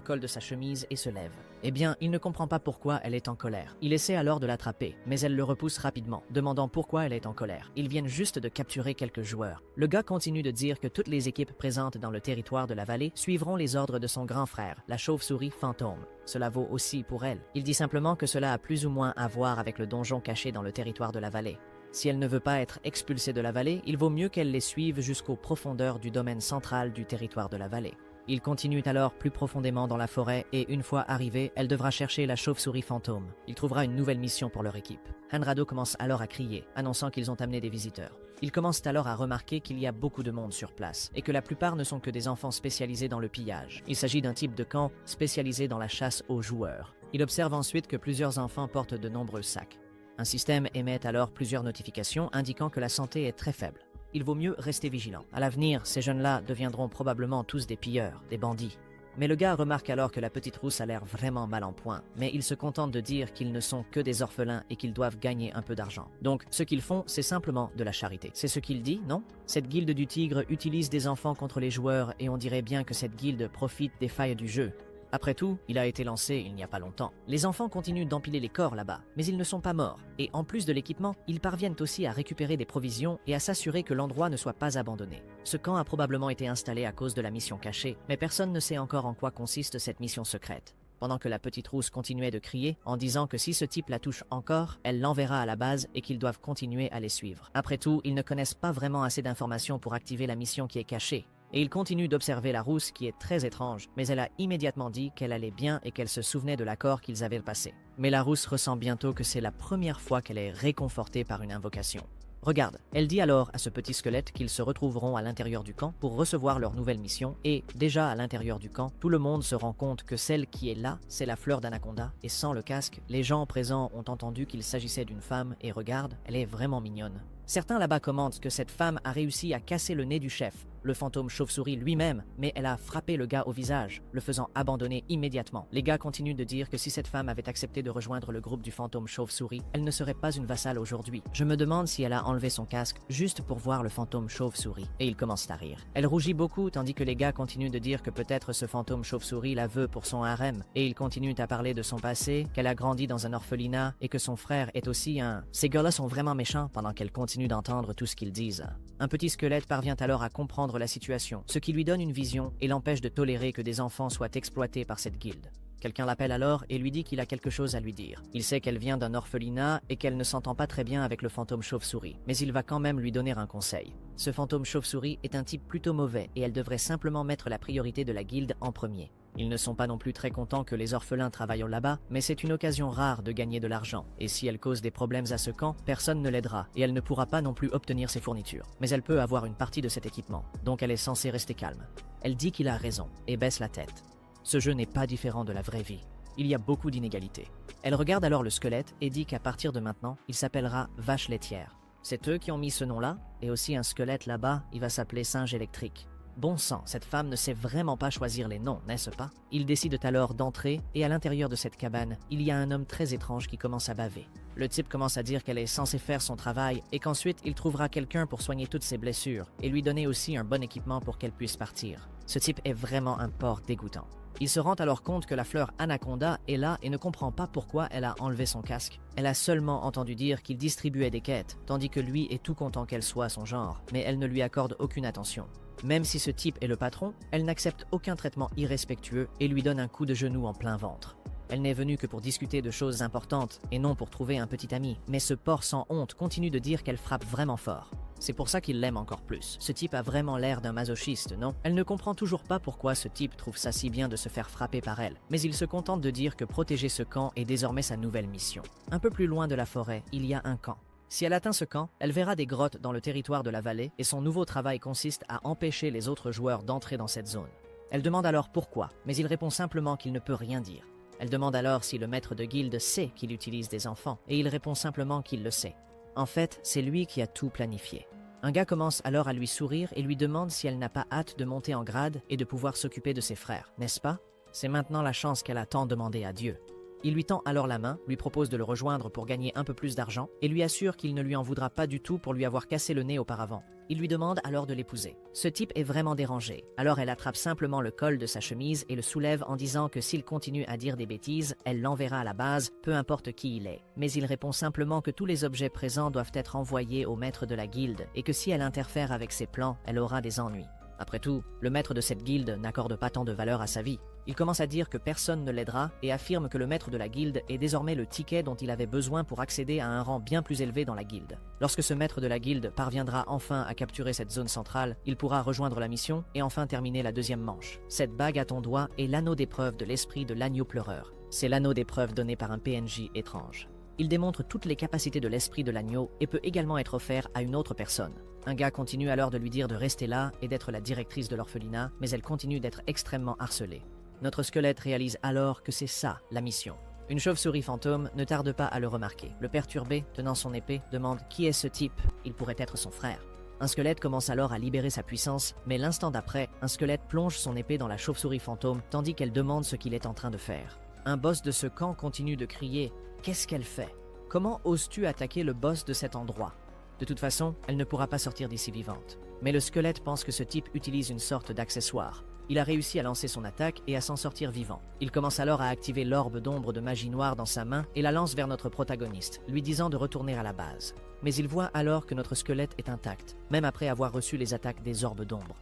col de sa chemise et se lève. Eh bien, il ne comprend pas pourquoi elle est en colère. Il essaie alors de l'attraper, mais elle le repousse rapidement, demandant pourquoi elle est en colère. Ils viennent juste de capturer quelques joueurs. Le gars continue de dire que toutes les équipes présentes dans le territoire de la vallée suivront les ordres de son grand frère, la chauve-souris fantôme. Cela vaut aussi pour elle. Il dit simplement que cela a plus ou moins à voir avec le donjon caché dans le territoire de la vallée. Si elle ne veut pas être expulsée de la vallée, il vaut mieux qu'elle les suive jusqu'aux profondeurs du domaine central du territoire de la vallée. Il continue alors plus profondément dans la forêt et une fois arrivée, elle devra chercher la chauve-souris fantôme. Il trouvera une nouvelle mission pour leur équipe. Hanrado commence alors à crier, annonçant qu'ils ont amené des visiteurs. Ils commencent alors à remarquer qu'il y a beaucoup de monde sur place et que la plupart ne sont que des enfants spécialisés dans le pillage. Il s'agit d'un type de camp spécialisé dans la chasse aux joueurs. Il observe ensuite que plusieurs enfants portent de nombreux sacs. Un système émet alors plusieurs notifications indiquant que la santé est très faible. Il vaut mieux rester vigilant. À l'avenir, ces jeunes-là deviendront probablement tous des pilleurs, des bandits. Mais le gars remarque alors que la petite rousse a l'air vraiment mal en point, mais il se contente de dire qu'ils ne sont que des orphelins et qu'ils doivent gagner un peu d'argent. Donc, ce qu'ils font, c'est simplement de la charité. C'est ce qu'il dit, non? Cette guilde du tigre utilise des enfants contre les joueurs et on dirait bien que cette guilde profite des failles du jeu. Après tout, il a été lancé il n'y a pas longtemps. Les enfants continuent d'empiler les corps là-bas, mais ils ne sont pas morts. Et en plus de l'équipement, ils parviennent aussi à récupérer des provisions et à s'assurer que l'endroit ne soit pas abandonné. Ce camp a probablement été installé à cause de la mission cachée, mais personne ne sait encore en quoi consiste cette mission secrète. Pendant que la petite rousse continuait de crier, en disant que si ce type la touche encore, elle l'enverra à la base et qu'ils doivent continuer à les suivre. Après tout, ils ne connaissent pas vraiment assez d'informations pour activer la mission qui est cachée. Et il continue d'observer la rousse qui est très étrange, mais elle a immédiatement dit qu'elle allait bien et qu'elle se souvenait de l'accord qu'ils avaient passé. Mais la rousse ressent bientôt que c'est la première fois qu'elle est réconfortée par une invocation. Regarde, elle dit alors à ce petit squelette qu'ils se retrouveront à l'intérieur du camp pour recevoir leur nouvelle mission et, déjà à l'intérieur du camp, tout le monde se rend compte que celle qui est là, c'est la fleur d'Anaconda et sans le casque, les gens présents ont entendu qu'il s'agissait d'une femme et regarde, elle est vraiment mignonne. Certains là-bas commentent que cette femme a réussi à casser le nez du chef, le fantôme chauve-souris lui-même, mais elle a frappé le gars au visage, le faisant abandonner immédiatement. Les gars continuent de dire que si cette femme avait accepté de rejoindre le groupe du fantôme chauve-souris, elle ne serait pas une vassale aujourd'hui. Je me demande si elle a enlevé son casque juste pour voir le fantôme chauve-souris. Et ils commencent à rire. Elle rougit beaucoup tandis que les gars continuent de dire que peut-être ce fantôme chauve-souris la veut pour son harem. Et ils continuent à parler de son passé, qu'elle a grandi dans un orphelinat et que son frère est aussi un... Ces gars-là sont vraiment méchants pendant qu'elle continue d'entendre tout ce qu'ils disent. Un petit squelette parvient alors à comprendre la situation, ce qui lui donne une vision et l'empêche de tolérer que des enfants soient exploités par cette guilde. Quelqu'un l'appelle alors et lui dit qu'il a quelque chose à lui dire. Il sait qu'elle vient d'un orphelinat et qu'elle ne s'entend pas très bien avec le fantôme chauve-souris, mais il va quand même lui donner un conseil. Ce fantôme chauve-souris est un type plutôt mauvais et elle devrait simplement mettre la priorité de la guilde en premier. Ils ne sont pas non plus très contents que les orphelins travaillent là-bas, mais c'est une occasion rare de gagner de l'argent. Et si elle cause des problèmes à ce camp, personne ne l'aidera, et elle ne pourra pas non plus obtenir ses fournitures. Mais elle peut avoir une partie de cet équipement, donc elle est censée rester calme. Elle dit qu'il a raison, et baisse la tête. Ce jeu n'est pas différent de la vraie vie. Il y a beaucoup d'inégalités. Elle regarde alors le squelette et dit qu'à partir de maintenant, il s'appellera Vache laitière. C'est eux qui ont mis ce nom-là, et aussi un squelette là-bas, il va s'appeler Singe électrique. Bon sang, cette femme ne sait vraiment pas choisir les noms, n'est-ce pas? Ils décident alors d'entrer, et à l'intérieur de cette cabane, il y a un homme très étrange qui commence à baver. Le type commence à dire qu'elle est censée faire son travail, et qu'ensuite il trouvera quelqu'un pour soigner toutes ses blessures, et lui donner aussi un bon équipement pour qu'elle puisse partir. Ce type est vraiment un porc dégoûtant. Il se rend alors compte que la fleur Anaconda est là et ne comprend pas pourquoi elle a enlevé son casque. Elle a seulement entendu dire qu'il distribuait des quêtes, tandis que lui est tout content qu'elle soit son genre, mais elle ne lui accorde aucune attention. Même si ce type est le patron, elle n'accepte aucun traitement irrespectueux et lui donne un coup de genou en plein ventre. Elle n'est venue que pour discuter de choses importantes et non pour trouver un petit ami, mais ce porc sans honte continue de dire qu'elle frappe vraiment fort. C'est pour ça qu'il l'aime encore plus. Ce type a vraiment l'air d'un masochiste, non? Elle ne comprend toujours pas pourquoi ce type trouve ça si bien de se faire frapper par elle, mais il se contente de dire que protéger ce camp est désormais sa nouvelle mission. Un peu plus loin de la forêt, il y a un camp. Si elle atteint ce camp, elle verra des grottes dans le territoire de la vallée et son nouveau travail consiste à empêcher les autres joueurs d'entrer dans cette zone. Elle demande alors pourquoi, mais il répond simplement qu'il ne peut rien dire. Elle demande alors si le maître de guilde sait qu'il utilise des enfants, et il répond simplement qu'il le sait. En fait, c'est lui qui a tout planifié. Un gars commence alors à lui sourire et lui demande si elle n'a pas hâte de monter en grade et de pouvoir s'occuper de ses frères, n'est-ce pas? C'est maintenant la chance qu'elle a tant demandé à Dieu. Il lui tend alors la main, lui propose de le rejoindre pour gagner un peu plus d'argent et lui assure qu'il ne lui en voudra pas du tout pour lui avoir cassé le nez auparavant. Il lui demande alors de l'épouser. Ce type est vraiment dérangé, alors elle attrape simplement le col de sa chemise et le soulève en disant que s'il continue à dire des bêtises, elle l'enverra à la base, peu importe qui il est. Mais il répond simplement que tous les objets présents doivent être envoyés au maître de la guilde et que si elle interfère avec ses plans, elle aura des ennuis. Après tout, le maître de cette guilde n'accorde pas tant de valeur à sa vie. Il commence à dire que personne ne l'aidera et affirme que le maître de la guilde est désormais le ticket dont il avait besoin pour accéder à un rang bien plus élevé dans la guilde. Lorsque ce maître de la guilde parviendra enfin à capturer cette zone centrale, il pourra rejoindre la mission et enfin terminer la deuxième manche. Cette bague à ton doigt est l'anneau d'épreuve de l'esprit de l'agneau pleureur. C'est l'anneau d'épreuve donné par un PNJ étrange. Il démontre toutes les capacités de l'esprit de l'agneau et peut également être offert à une autre personne. Un gars continue alors de lui dire de rester là et d'être la directrice de l'orphelinat, mais elle continue d'être extrêmement harcelée. Notre squelette réalise alors que c'est ça, la mission. Une chauve-souris fantôme ne tarde pas à le remarquer. Le perturbé, tenant son épée, demande « Qui est ce type ?» Il pourrait être son frère. Un squelette commence alors à libérer sa puissance, mais l'instant d'après, un squelette plonge son épée dans la chauve-souris fantôme tandis qu'elle demande ce qu'il est en train de faire. Un boss de ce camp continue de crier « Qu'est-ce qu'elle fait? Comment oses-tu attaquer le boss de cet endroit ?» De toute façon, elle ne pourra pas sortir d'ici vivante. Mais le squelette pense que ce type utilise une sorte d'accessoire. Il a réussi à lancer son attaque et à s'en sortir vivant. Il commence alors à activer l'orbe d'ombre de magie noire dans sa main et la lance vers notre protagoniste, lui disant de retourner à la base. Mais il voit alors que notre squelette est intact, même après avoir reçu les attaques des orbes d'ombre.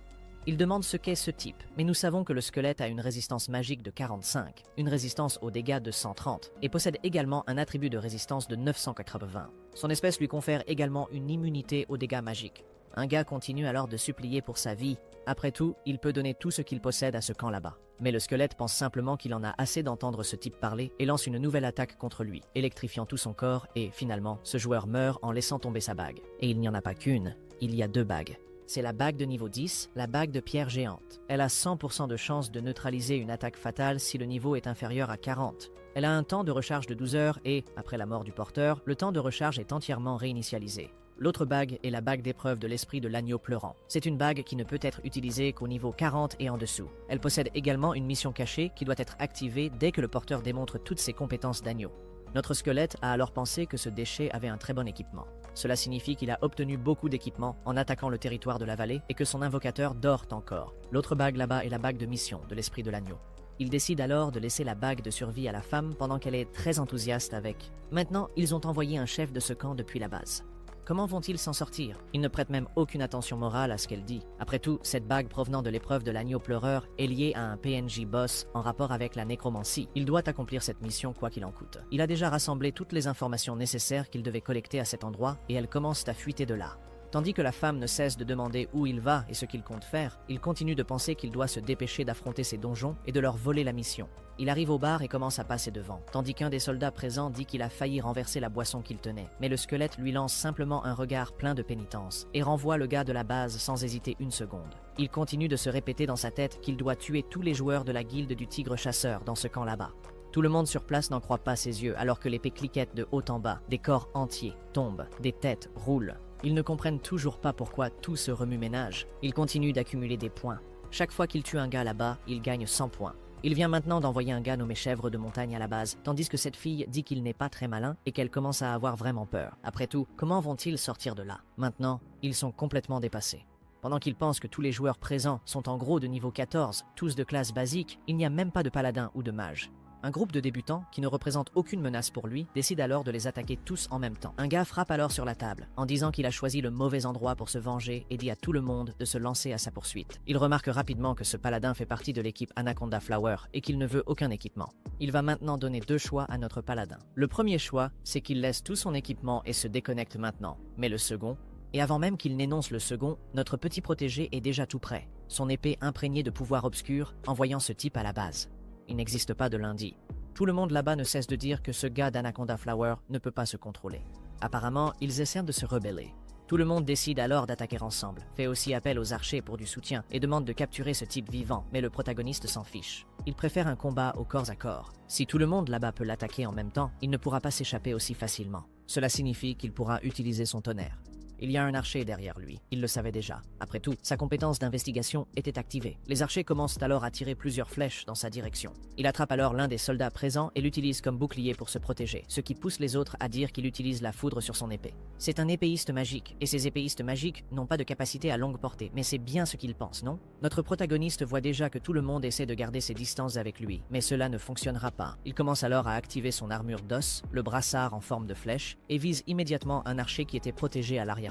Il demande ce qu'est ce type, mais nous savons que le squelette a une résistance magique de 45, une résistance aux dégâts de 130, et possède également un attribut de résistance de 980. Son espèce lui confère également une immunité aux dégâts magiques. Un gars continue alors de supplier pour sa vie. Après tout, il peut donner tout ce qu'il possède à ce camp là-bas. Mais le squelette pense simplement qu'il en a assez d'entendre ce type parler et lance une nouvelle attaque contre lui, électrifiant tout son corps et, finalement, ce joueur meurt en laissant tomber sa bague. Et il n'y en a pas qu'une, il y a deux bagues. C'est la bague de niveau 10, la bague de pierre géante. Elle a 100% de chance de neutraliser une attaque fatale si le niveau est inférieur à 40. Elle a un temps de recharge de 12 heures et, après la mort du porteur, le temps de recharge est entièrement réinitialisé. L'autre bague est la bague d'épreuve de l'esprit de l'agneau pleurant. C'est une bague qui ne peut être utilisée qu'au niveau 40 et en dessous. Elle possède également une mission cachée qui doit être activée dès que le porteur démontre toutes ses compétences d'agneau. Notre squelette a alors pensé que ce déchet avait un très bon équipement. Cela signifie qu'il a obtenu beaucoup d'équipements en attaquant le territoire de la vallée et que son invocateur dort encore. L'autre bague là-bas est la bague de mission de l'esprit de l'agneau. Il décide alors de laisser la bague de survie à la femme pendant qu'elle est très enthousiaste avec. Maintenant, ils ont envoyé un chef de ce camp depuis la base. Comment vont-ils s'en sortir? Ils ne prêtent même aucune attention morale à ce qu'elle dit. Après tout, cette bague provenant de l'épreuve de l'agneau pleureur est liée à un PNJ boss en rapport avec la nécromancie. Il doit accomplir cette mission quoi qu'il en coûte. Il a déjà rassemblé toutes les informations nécessaires qu'il devait collecter à cet endroit et elles commencent à fuiter de là. Tandis que la femme ne cesse de demander où il va et ce qu'il compte faire, il continue de penser qu'il doit se dépêcher d'affronter ses donjons et de leur voler la mission. Il arrive au bar et commence à passer devant, tandis qu'un des soldats présents dit qu'il a failli renverser la boisson qu'il tenait. Mais le squelette lui lance simplement un regard plein de pénitence et renvoie le gars de la base sans hésiter une seconde. Il continue de se répéter dans sa tête qu'il doit tuer tous les joueurs de la guilde du tigre chasseur dans ce camp là-bas. Tout le monde sur place n'en croit pas ses yeux alors que l'épée cliquette de haut en bas, des corps entiers tombent, des têtes roulent. Ils ne comprennent toujours pas pourquoi tout ce remue-ménage. Ils continuent d'accumuler des points. Chaque fois qu'il tue un gars là-bas, il gagne 100 points. Il vient maintenant d'envoyer un gars nommé Chèvre de Montagne à la base, tandis que cette fille dit qu'il n'est pas très malin et qu'elle commence à avoir vraiment peur. Après tout, comment vont-ils sortir de là? Maintenant, ils sont complètement dépassés. Pendant qu'ils pensent que tous les joueurs présents sont en gros de niveau 14, tous de classe basique, il n'y a même pas de paladin ou de mage. Un groupe de débutants, qui ne représente aucune menace pour lui, décide alors de les attaquer tous en même temps. Un gars frappe alors sur la table, en disant qu'il a choisi le mauvais endroit pour se venger et dit à tout le monde de se lancer à sa poursuite. Il remarque rapidement que ce paladin fait partie de l'équipe Anaconda Flower et qu'il ne veut aucun équipement. Il va maintenant donner deux choix à notre paladin. Le premier choix, c'est qu'il laisse tout son équipement et se déconnecte maintenant. Mais le second, Et avant même qu'il n'énonce le second, notre petit protégé est déjà tout prêt, son épée imprégnée de pouvoir obscur, envoyant ce type à la base. Il n'existe pas de lundi. Tout le monde là-bas ne cesse de dire que ce gars d'Anaconda Flower ne peut pas se contrôler. Apparemment, ils essaient de se rebeller. Tout le monde décide alors d'attaquer ensemble, fait aussi appel aux archers pour du soutien et demande de capturer ce type vivant, mais le protagoniste s'en fiche. Il préfère un combat au corps à corps. Si tout le monde là-bas peut l'attaquer en même temps, il ne pourra pas s'échapper aussi facilement. Cela signifie qu'il pourra utiliser son tonnerre. Il y a un archer derrière lui, il le savait déjà. Après tout, sa compétence d'investigation était activée. Les archers commencent alors à tirer plusieurs flèches dans sa direction. Il attrape alors l'un des soldats présents et l'utilise comme bouclier pour se protéger, ce qui pousse les autres à dire qu'il utilise la foudre sur son épée. C'est un épéiste magique, et ces épéistes magiques n'ont pas de capacité à longue portée, mais c'est bien ce qu'il pense, non? Notre protagoniste voit déjà que tout le monde essaie de garder ses distances avec lui, mais cela ne fonctionnera pas. Il commence alors à activer son armure d'os, le brassard en forme de flèche, et vise immédiatement un archer qui était protégé à l'arrière-plan.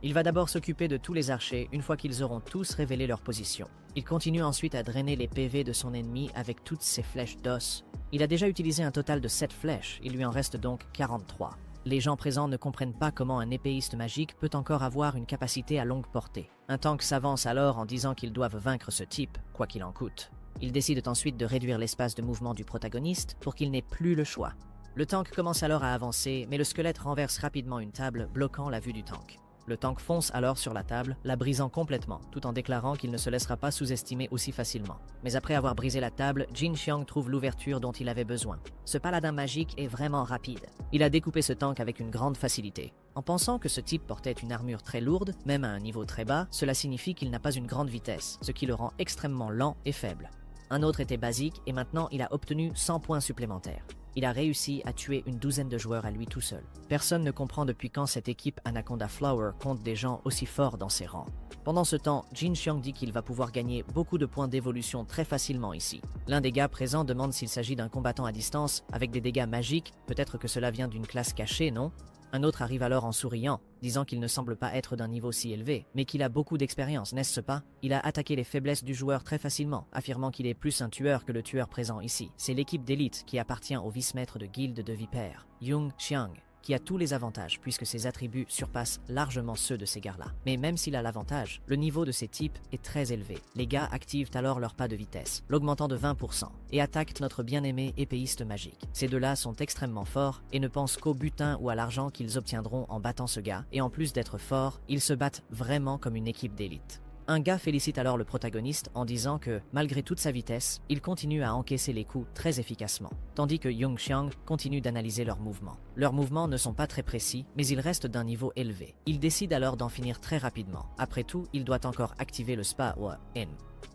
Il va d'abord s'occuper de tous les archers une fois qu'ils auront tous révélé leur position. Il continue ensuite à drainer les PV de son ennemi avec toutes ses flèches d'os. Il a déjà utilisé un total de 7 flèches, il lui en reste donc 43. Les gens présents ne comprennent pas comment un épéiste magique peut encore avoir une capacité à longue portée. Un tank s'avance alors en disant qu'ils doivent vaincre ce type, quoi qu'il en coûte. Ils décident ensuite de réduire l'espace de mouvement du protagoniste pour qu'il n'ait plus le choix. Le tank commence alors à avancer, mais le squelette renverse rapidement une table, bloquant la vue du tank. Le tank fonce alors sur la table, la brisant complètement, tout en déclarant qu'il ne se laissera pas sous-estimer aussi facilement. Mais après avoir brisé la table, Jin Xiang trouve l'ouverture dont il avait besoin. Ce paladin magique est vraiment rapide. Il a découpé ce tank avec une grande facilité. En pensant que ce type portait une armure très lourde, même à un niveau très bas, cela signifie qu'il n'a pas une grande vitesse, ce qui le rend extrêmement lent et faible. Un autre était basique et maintenant il a obtenu 100 points supplémentaires. Il a réussi à tuer une douzaine de joueurs à lui tout seul. Personne ne comprend depuis quand cette équipe Anaconda Flower compte des gens aussi forts dans ses rangs. Pendant ce temps, Jin Xiang dit qu'il va pouvoir gagner beaucoup de points d'évolution très facilement ici. L'un des gars présents demande s'il s'agit d'un combattant à distance avec des dégâts magiques, peut-être que cela vient d'une classe cachée, non? Un autre arrive alors en souriant, disant qu'il ne semble pas être d'un niveau si élevé, mais qu'il a beaucoup d'expérience, n'est-ce pas? Il a attaqué les faiblesses du joueur très facilement, affirmant qu'il est plus un tueur que le tueur présent ici. C'est l'équipe d'élite qui appartient au vice-maître de guilde de Vipère, Yung Xiang, qui a tous les avantages puisque ses attributs surpassent largement ceux de ces gars-là. Mais même s'il a l'avantage, le niveau de ces types est très élevé. Les gars activent alors leur pas de vitesse, l'augmentant de 20%, et attaquent notre bien-aimé épéiste magique. Ces deux-là sont extrêmement forts et ne pensent qu'au butin ou à l'argent qu'ils obtiendront en battant ce gars, et en plus d'être forts, ils se battent vraiment comme une équipe d'élite. Un gars félicite alors le protagoniste en disant que, malgré toute sa vitesse, il continue à encaisser les coups très efficacement, tandis que Yung Xiang continue d'analyser leurs mouvements. Leurs mouvements ne sont pas très précis, mais ils restent d'un niveau élevé. Il décide alors d'en finir très rapidement. Après tout, il doit encore activer le Spa In,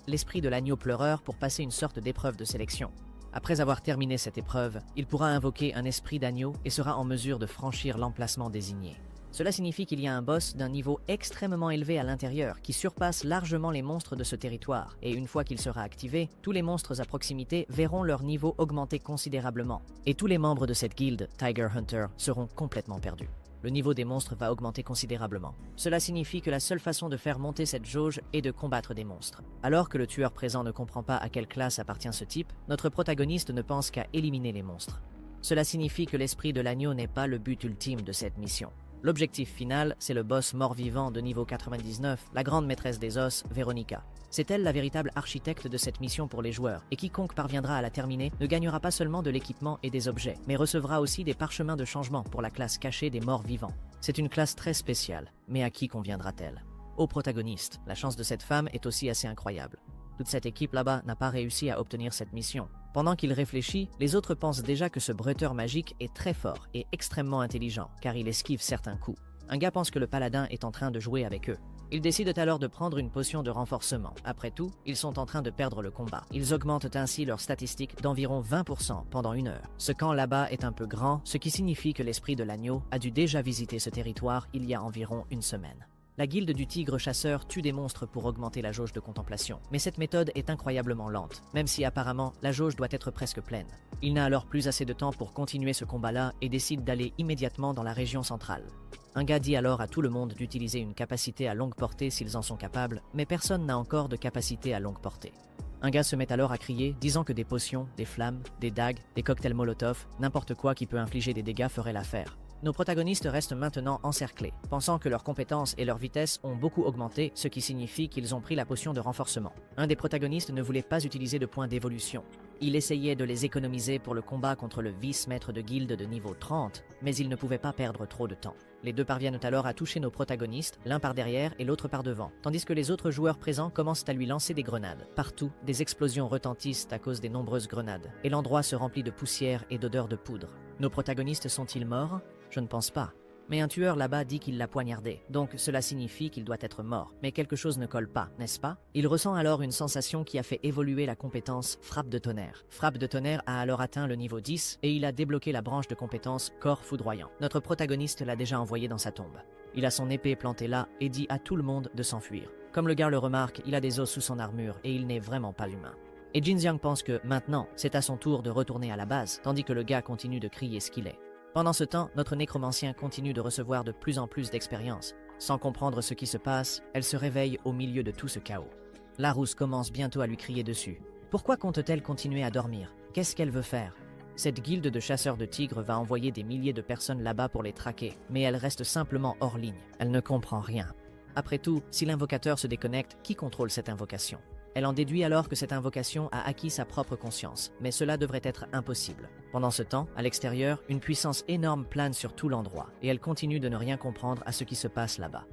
l'esprit de l'agneau pleureur pour passer une sorte d'épreuve de sélection. Après avoir terminé cette épreuve, il pourra invoquer un esprit d'agneau et sera en mesure de franchir l'emplacement désigné. Cela signifie qu'il y a un boss d'un niveau extrêmement élevé à l'intérieur qui surpasse largement les monstres de ce territoire, et une fois qu'il sera activé, tous les monstres à proximité verront leur niveau augmenter considérablement, et tous les membres de cette guilde, Tiger Hunter, seront complètement perdus. Le niveau des monstres va augmenter considérablement. Cela signifie que la seule façon de faire monter cette jauge est de combattre des monstres. Alors que le tueur présent ne comprend pas à quelle classe appartient ce type, notre protagoniste ne pense qu'à éliminer les monstres. Cela signifie que l'esprit de l'agneau n'est pas le but ultime de cette mission. L'objectif final, c'est le boss mort-vivant de niveau 99, la grande maîtresse des os, Veronica. C'est elle la véritable architecte de cette mission pour les joueurs, et quiconque parviendra à la terminer ne gagnera pas seulement de l'équipement et des objets, mais recevra aussi des parchemins de changement pour la classe cachée des morts-vivants. C'est une classe très spéciale, mais à qui conviendra-t-elle? Au protagoniste, la chance de cette femme est aussi assez incroyable. Toute cette équipe là-bas n'a pas réussi à obtenir cette mission. Pendant qu'il réfléchit, les autres pensent déjà que ce bretteur magique est très fort et extrêmement intelligent, car il esquive certains coups. Un gars pense que le paladin est en train de jouer avec eux. Ils décident alors de prendre une potion de renforcement. Après tout, ils sont en train de perdre le combat. Ils augmentent ainsi leurs statistiques d'environ 20% pendant 1 heure. Ce camp là-bas est un peu grand, ce qui signifie que l'esprit de l'agneau a dû déjà visiter ce territoire il y a environ 1 semaine. La guilde du tigre chasseur tue des monstres pour augmenter la jauge de contemplation. Mais cette méthode est incroyablement lente, même si apparemment la jauge doit être presque pleine. Il n'a alors plus assez de temps pour continuer ce combat-là et décide d'aller immédiatement dans la région centrale. Un gars dit alors à tout le monde d'utiliser une capacité à longue portée s'ils en sont capables, mais personne n'a encore de capacité à longue portée. Un gars se met alors à crier, disant que des potions, des flammes, des dagues, des cocktails Molotov, n'importe quoi qui peut infliger des dégâts ferait l'affaire. Nos protagonistes restent maintenant encerclés, pensant que leurs compétences et leur vitesse ont beaucoup augmenté, ce qui signifie qu'ils ont pris la potion de renforcement. Un des protagonistes ne voulait pas utiliser de points d'évolution. Il essayait de les économiser pour le combat contre le vice-maître de guilde de niveau 30, mais il ne pouvait pas perdre trop de temps. Les deux parviennent alors à toucher nos protagonistes, l'un par derrière et l'autre par devant, tandis que les autres joueurs présents commencent à lui lancer des grenades. Partout, des explosions retentissent à cause des nombreuses grenades, et l'endroit se remplit de poussière et d'odeur de poudre. Nos protagonistes sont-ils morts? Je ne pense pas. Mais un tueur là-bas dit qu'il l'a poignardé, donc cela signifie qu'il doit être mort. Mais quelque chose ne colle pas, n'est-ce pas? Il ressent alors une sensation qui a fait évoluer la compétence Frappe de tonnerre. Frappe de tonnerre a alors atteint le niveau 10 et il a débloqué la branche de compétence Corps foudroyant. Notre protagoniste l'a déjà envoyé dans sa tombe. Il a son épée plantée là et dit à tout le monde de s'enfuir. Comme le gars le remarque, il a des os sous son armure et il n'est vraiment pas humain. Et Jin Xiang pense que maintenant, c'est à son tour de retourner à la base, tandis que le gars continue de crier ce qu'il est. Pendant ce temps, notre nécromancien continue de recevoir de plus en plus d'expérience. Sans comprendre ce qui se passe, elle se réveille au milieu de tout ce chaos. Larousse commence bientôt à lui crier dessus. Pourquoi compte-t-elle continuer à dormir? Qu'est-ce qu'elle veut faire? Cette guilde de chasseurs de tigres va envoyer des milliers de personnes là-bas pour les traquer, mais elle reste simplement hors ligne. Elle ne comprend rien. Après tout, si l'invocateur se déconnecte, qui contrôle cette invocation? Elle en déduit alors que cette invocation a acquis sa propre conscience, mais cela devrait être impossible. Pendant ce temps, à l'extérieur, une puissance énorme plane sur tout l'endroit, et elle continue de ne rien comprendre à ce qui se passe là-bas.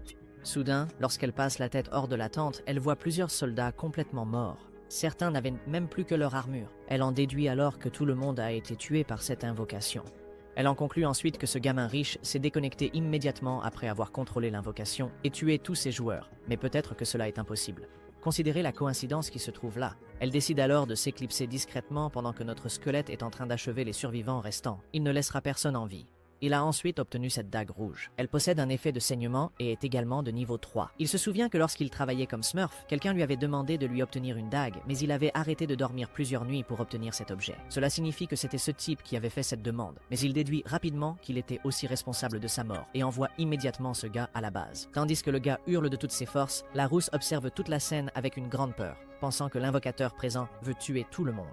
Soudain, lorsqu'elle passe la tête hors de la tente, elle voit plusieurs soldats complètement morts. Certains n'avaient même plus que leur armure. Elle en déduit alors que tout le monde a été tué par cette invocation. Elle en conclut ensuite que ce gamin riche s'est déconnecté immédiatement après avoir contrôlé l'invocation et tué tous ses joueurs, mais peut-être que cela est impossible. Considérez la coïncidence qui se trouve là. Elle décide alors de s'éclipser discrètement pendant que notre squelette est en train d'achever les survivants restants. Il ne laissera personne en vie. Il a ensuite obtenu cette dague rouge. Elle possède un effet de saignement et est également de niveau 3. Il se souvient que lorsqu'il travaillait comme Smurf, quelqu'un lui avait demandé de lui obtenir une dague, mais il avait arrêté de dormir plusieurs nuits pour obtenir cet objet. Cela signifie que c'était ce type qui avait fait cette demande, mais il déduit rapidement qu'il était aussi responsable de sa mort et envoie immédiatement ce gars à la base. Tandis que le gars hurle de toutes ses forces, Larousse observe toute la scène avec une grande peur, pensant que l'invocateur présent veut tuer tout le monde.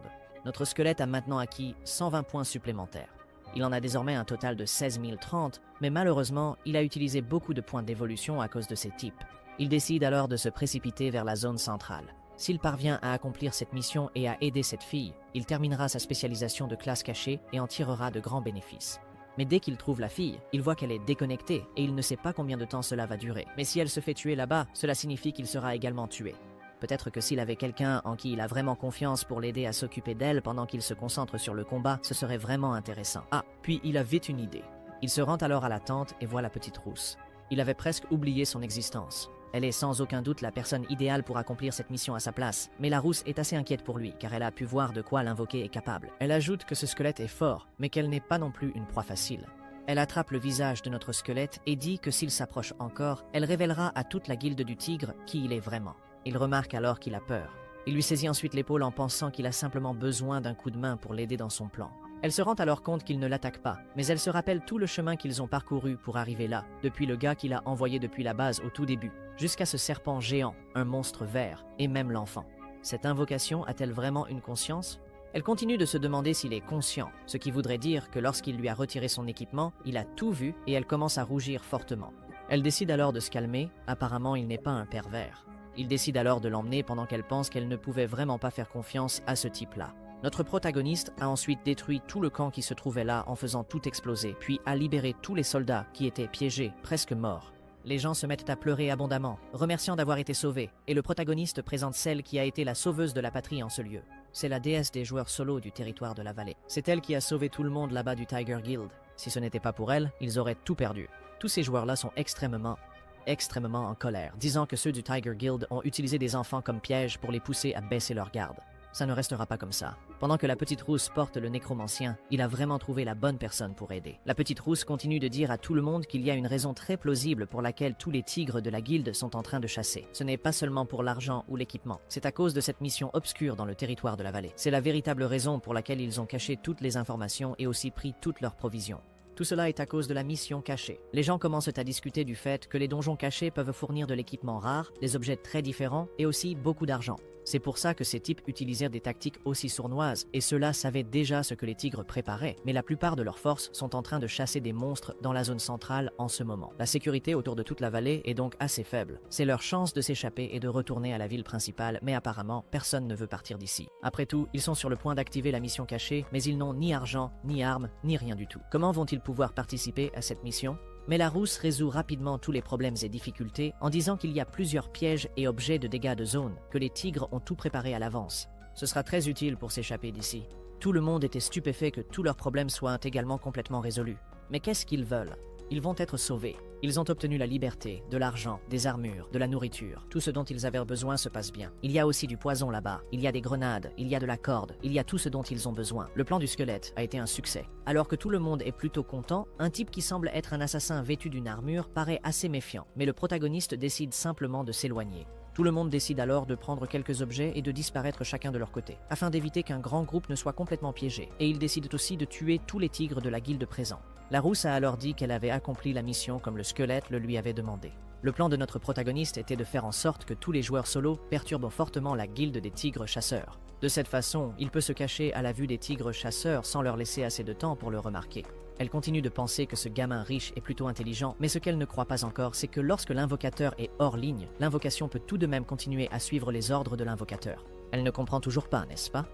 Notre squelette a maintenant acquis 120 points supplémentaires. Il en a désormais un total de 16 030, mais malheureusement, il a utilisé beaucoup de points d'évolution à cause de ces types. Il décide alors de se précipiter vers la zone centrale. S'il parvient à accomplir cette mission et à aider cette fille, il terminera sa spécialisation de classe cachée et en tirera de grands bénéfices. Mais dès qu'il trouve la fille, il voit qu'elle est déconnectée et il ne sait pas combien de temps cela va durer. Mais si elle se fait tuer là-bas, cela signifie qu'il sera également tué. Peut-être que s'il avait quelqu'un en qui il a vraiment confiance pour l'aider à s'occuper d'elle pendant qu'il se concentre sur le combat, ce serait vraiment intéressant. Ah, puis il a vite une idée. Il se rend alors à la tente et voit la petite rousse. Il avait presque oublié son existence. Elle est sans aucun doute la personne idéale pour accomplir cette mission à sa place, mais la rousse est assez inquiète pour lui, car elle a pu voir de quoi l'invoqué est capable. Elle ajoute que ce squelette est fort, mais qu'elle n'est pas non plus une proie facile. Elle attrape le visage de notre squelette et dit que s'il s'approche encore, elle révélera à toute la guilde du tigre qui il est vraiment. Il remarque alors qu'il a peur. Il lui saisit ensuite l'épaule en pensant qu'il a simplement besoin d'un coup de main pour l'aider dans son plan. Elle se rend alors compte qu'il ne l'attaque pas, mais elle se rappelle tout le chemin qu'ils ont parcouru pour arriver là, depuis le gars qu'il a envoyé depuis la base au tout début, jusqu'à ce serpent géant, un monstre vert, et même l'enfant. Cette invocation a-t-elle vraiment une conscience? Elle continue de se demander s'il est conscient, ce qui voudrait dire que lorsqu'il lui a retiré son équipement, il a tout vu et elle commence à rougir fortement. Elle décide alors de se calmer, apparemment il n'est pas un pervers. Il décide alors de l'emmener pendant qu'elle pense qu'elle ne pouvait vraiment pas faire confiance à ce type-là. Notre protagoniste a ensuite détruit tout le camp qui se trouvait là en faisant tout exploser, puis a libéré tous les soldats qui étaient piégés, presque morts. Les gens se mettent à pleurer abondamment, remerciant d'avoir été sauvés, et le protagoniste présente celle qui a été la sauveuse de la patrie en ce lieu. C'est la déesse des joueurs solo du territoire de la vallée. C'est elle qui a sauvé tout le monde là-bas du Tiger Guild. Si ce n'était pas pour elle, ils auraient tout perdu. Tous ces joueurs-là sont extrêmement en colère, disant que ceux du Tiger Guild ont utilisé des enfants comme piège pour les pousser à baisser leur garde. Ça ne restera pas comme ça. Pendant que la petite rousse porte le nécromancien, il a vraiment trouvé la bonne personne pour aider. La petite rousse continue de dire à tout le monde qu'il y a une raison très plausible pour laquelle tous les tigres de la guilde sont en train de chasser. Ce n'est pas seulement pour l'argent ou l'équipement, c'est à cause de cette mission obscure dans le territoire de la vallée. C'est la véritable raison pour laquelle ils ont caché toutes les informations et aussi pris toutes leurs provisions. Tout cela est à cause de la mission cachée. Les gens commencent à discuter du fait que les donjons cachés peuvent fournir de l'équipement rare, des objets très différents et aussi beaucoup d'argent. C'est pour ça que ces types utilisèrent des tactiques aussi sournoises, et ceux-là savaient déjà ce que les tigres préparaient, mais la plupart de leurs forces sont en train de chasser des monstres dans la zone centrale en ce moment. La sécurité autour de toute la vallée est donc assez faible. C'est leur chance de s'échapper et de retourner à la ville principale, mais apparemment, personne ne veut partir d'ici. Après tout, ils sont sur le point d'activer la mission cachée, mais ils n'ont ni argent, ni armes, ni rien du tout. Comment vont-ils pouvoir participer à cette mission ? Mais la rousse résout rapidement tous les problèmes et difficultés en disant qu'il y a plusieurs pièges et objets de dégâts de zone, que les tigres ont tout préparé à l'avance. Ce sera très utile pour s'échapper d'ici. Tout le monde était stupéfait que tous leurs problèmes soient également complètement résolus. Mais qu'est-ce qu'ils veulent ? Ils vont être sauvés. Ils ont obtenu la liberté, de l'argent, des armures, de la nourriture. Tout ce dont ils avaient besoin se passe bien. Il y a aussi du poison là-bas, il y a des grenades, il y a de la corde, il y a tout ce dont ils ont besoin. Le plan du squelette a été un succès. Alors que tout le monde est plutôt content, un type qui semble être un assassin vêtu d'une armure paraît assez méfiant, mais le protagoniste décide simplement de s'éloigner. Tout le monde décide alors de prendre quelques objets et de disparaître chacun de leur côté, afin d'éviter qu'un grand groupe ne soit complètement piégé, et ils décident aussi de tuer tous les tigres de la guilde présents. La rousse a alors dit qu'elle avait accompli la mission comme le squelette le lui avait demandé. Le plan de notre protagoniste était de faire en sorte que tous les joueurs solo perturbent fortement la guilde des tigres chasseurs. De cette façon, il peut se cacher à la vue des tigres chasseurs sans leur laisser assez de temps pour le remarquer. Elle continue de penser que ce gamin riche est plutôt intelligent, mais ce qu'elle ne croit pas encore, c'est que lorsque l'invocateur est hors ligne, l'invocation peut tout de même continuer à suivre les ordres de l'invocateur. Elle ne comprend toujours pas, n'est-ce pas?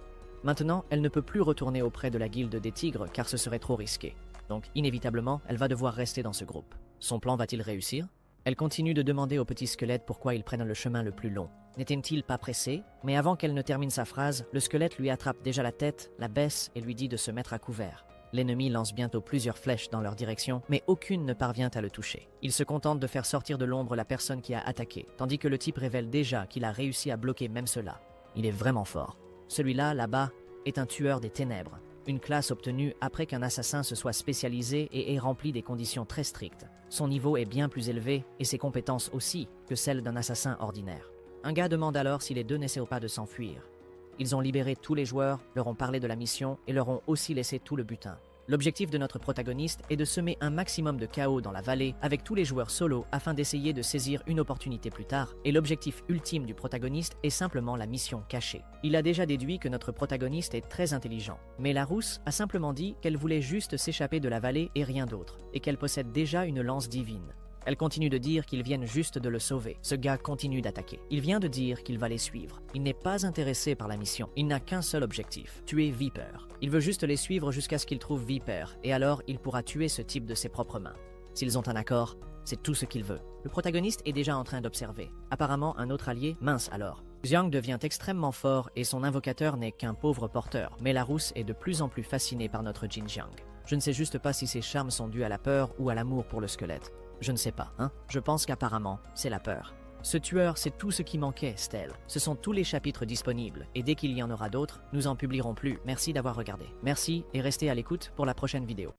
Maintenant, elle ne peut plus retourner auprès de la guilde des tigres car ce serait trop risqué. Donc, inévitablement, elle va devoir rester dans ce groupe. Son plan va-t-il réussir? Elle continue de demander au petit squelette pourquoi ils prennent le chemin le plus long. N'était-il pas pressé? Mais avant qu'elle ne termine sa phrase, le squelette lui attrape déjà la tête, la baisse et lui dit de se mettre à couvert. L'ennemi lance bientôt plusieurs flèches dans leur direction, mais aucune ne parvient à le toucher. Il se contente de faire sortir de l'ombre la personne qui a attaqué, tandis que le type révèle déjà qu'il a réussi à bloquer même cela. Il est vraiment fort. Celui-là, là-bas, est un tueur des ténèbres, une classe obtenue après qu'un assassin se soit spécialisé et ait rempli des conditions très strictes. Son niveau est bien plus élevé, et ses compétences aussi, que celles d'un assassin ordinaire. Un gars demande alors si les deux n'essaient pas de s'enfuir. Ils ont libéré tous les joueurs, leur ont parlé de la mission et leur ont aussi laissé tout le butin. L'objectif de notre protagoniste est de semer un maximum de chaos dans la vallée avec tous les joueurs solo afin d'essayer de saisir une opportunité plus tard, et l'objectif ultime du protagoniste est simplement la mission cachée. Il a déjà déduit que notre protagoniste est très intelligent, mais la rousse a simplement dit qu'elle voulait juste s'échapper de la vallée et rien d'autre, et qu'elle possède déjà une lance divine. Elle continue de dire qu'ils viennent juste de le sauver. Ce gars continue d'attaquer. Il vient de dire qu'il va les suivre. Il n'est pas intéressé par la mission. Il n'a qu'un seul objectif, tuer Viper. Il veut juste les suivre jusqu'à ce qu'il trouve Viper, et alors il pourra tuer ce type de ses propres mains. S'ils ont un accord, c'est tout ce qu'il veut. Le protagoniste est déjà en train d'observer. Apparemment, un autre allié, mince alors. Xiang devient extrêmement fort et son invocateur n'est qu'un pauvre porteur, mais la rousse est de plus en plus fascinée par notre Jin Jiang. Je ne sais juste pas si ses charmes sont dus à la peur ou à l'amour pour le squelette. Je ne sais pas, hein? Je pense qu'apparemment, c'est la peur. Ce tueur, c'est tout ce qui manquait, Stell. Ce sont tous les chapitres disponibles, et dès qu'il y en aura d'autres, nous en publierons plus. Merci d'avoir regardé. Merci, et restez à l'écoute pour la prochaine vidéo.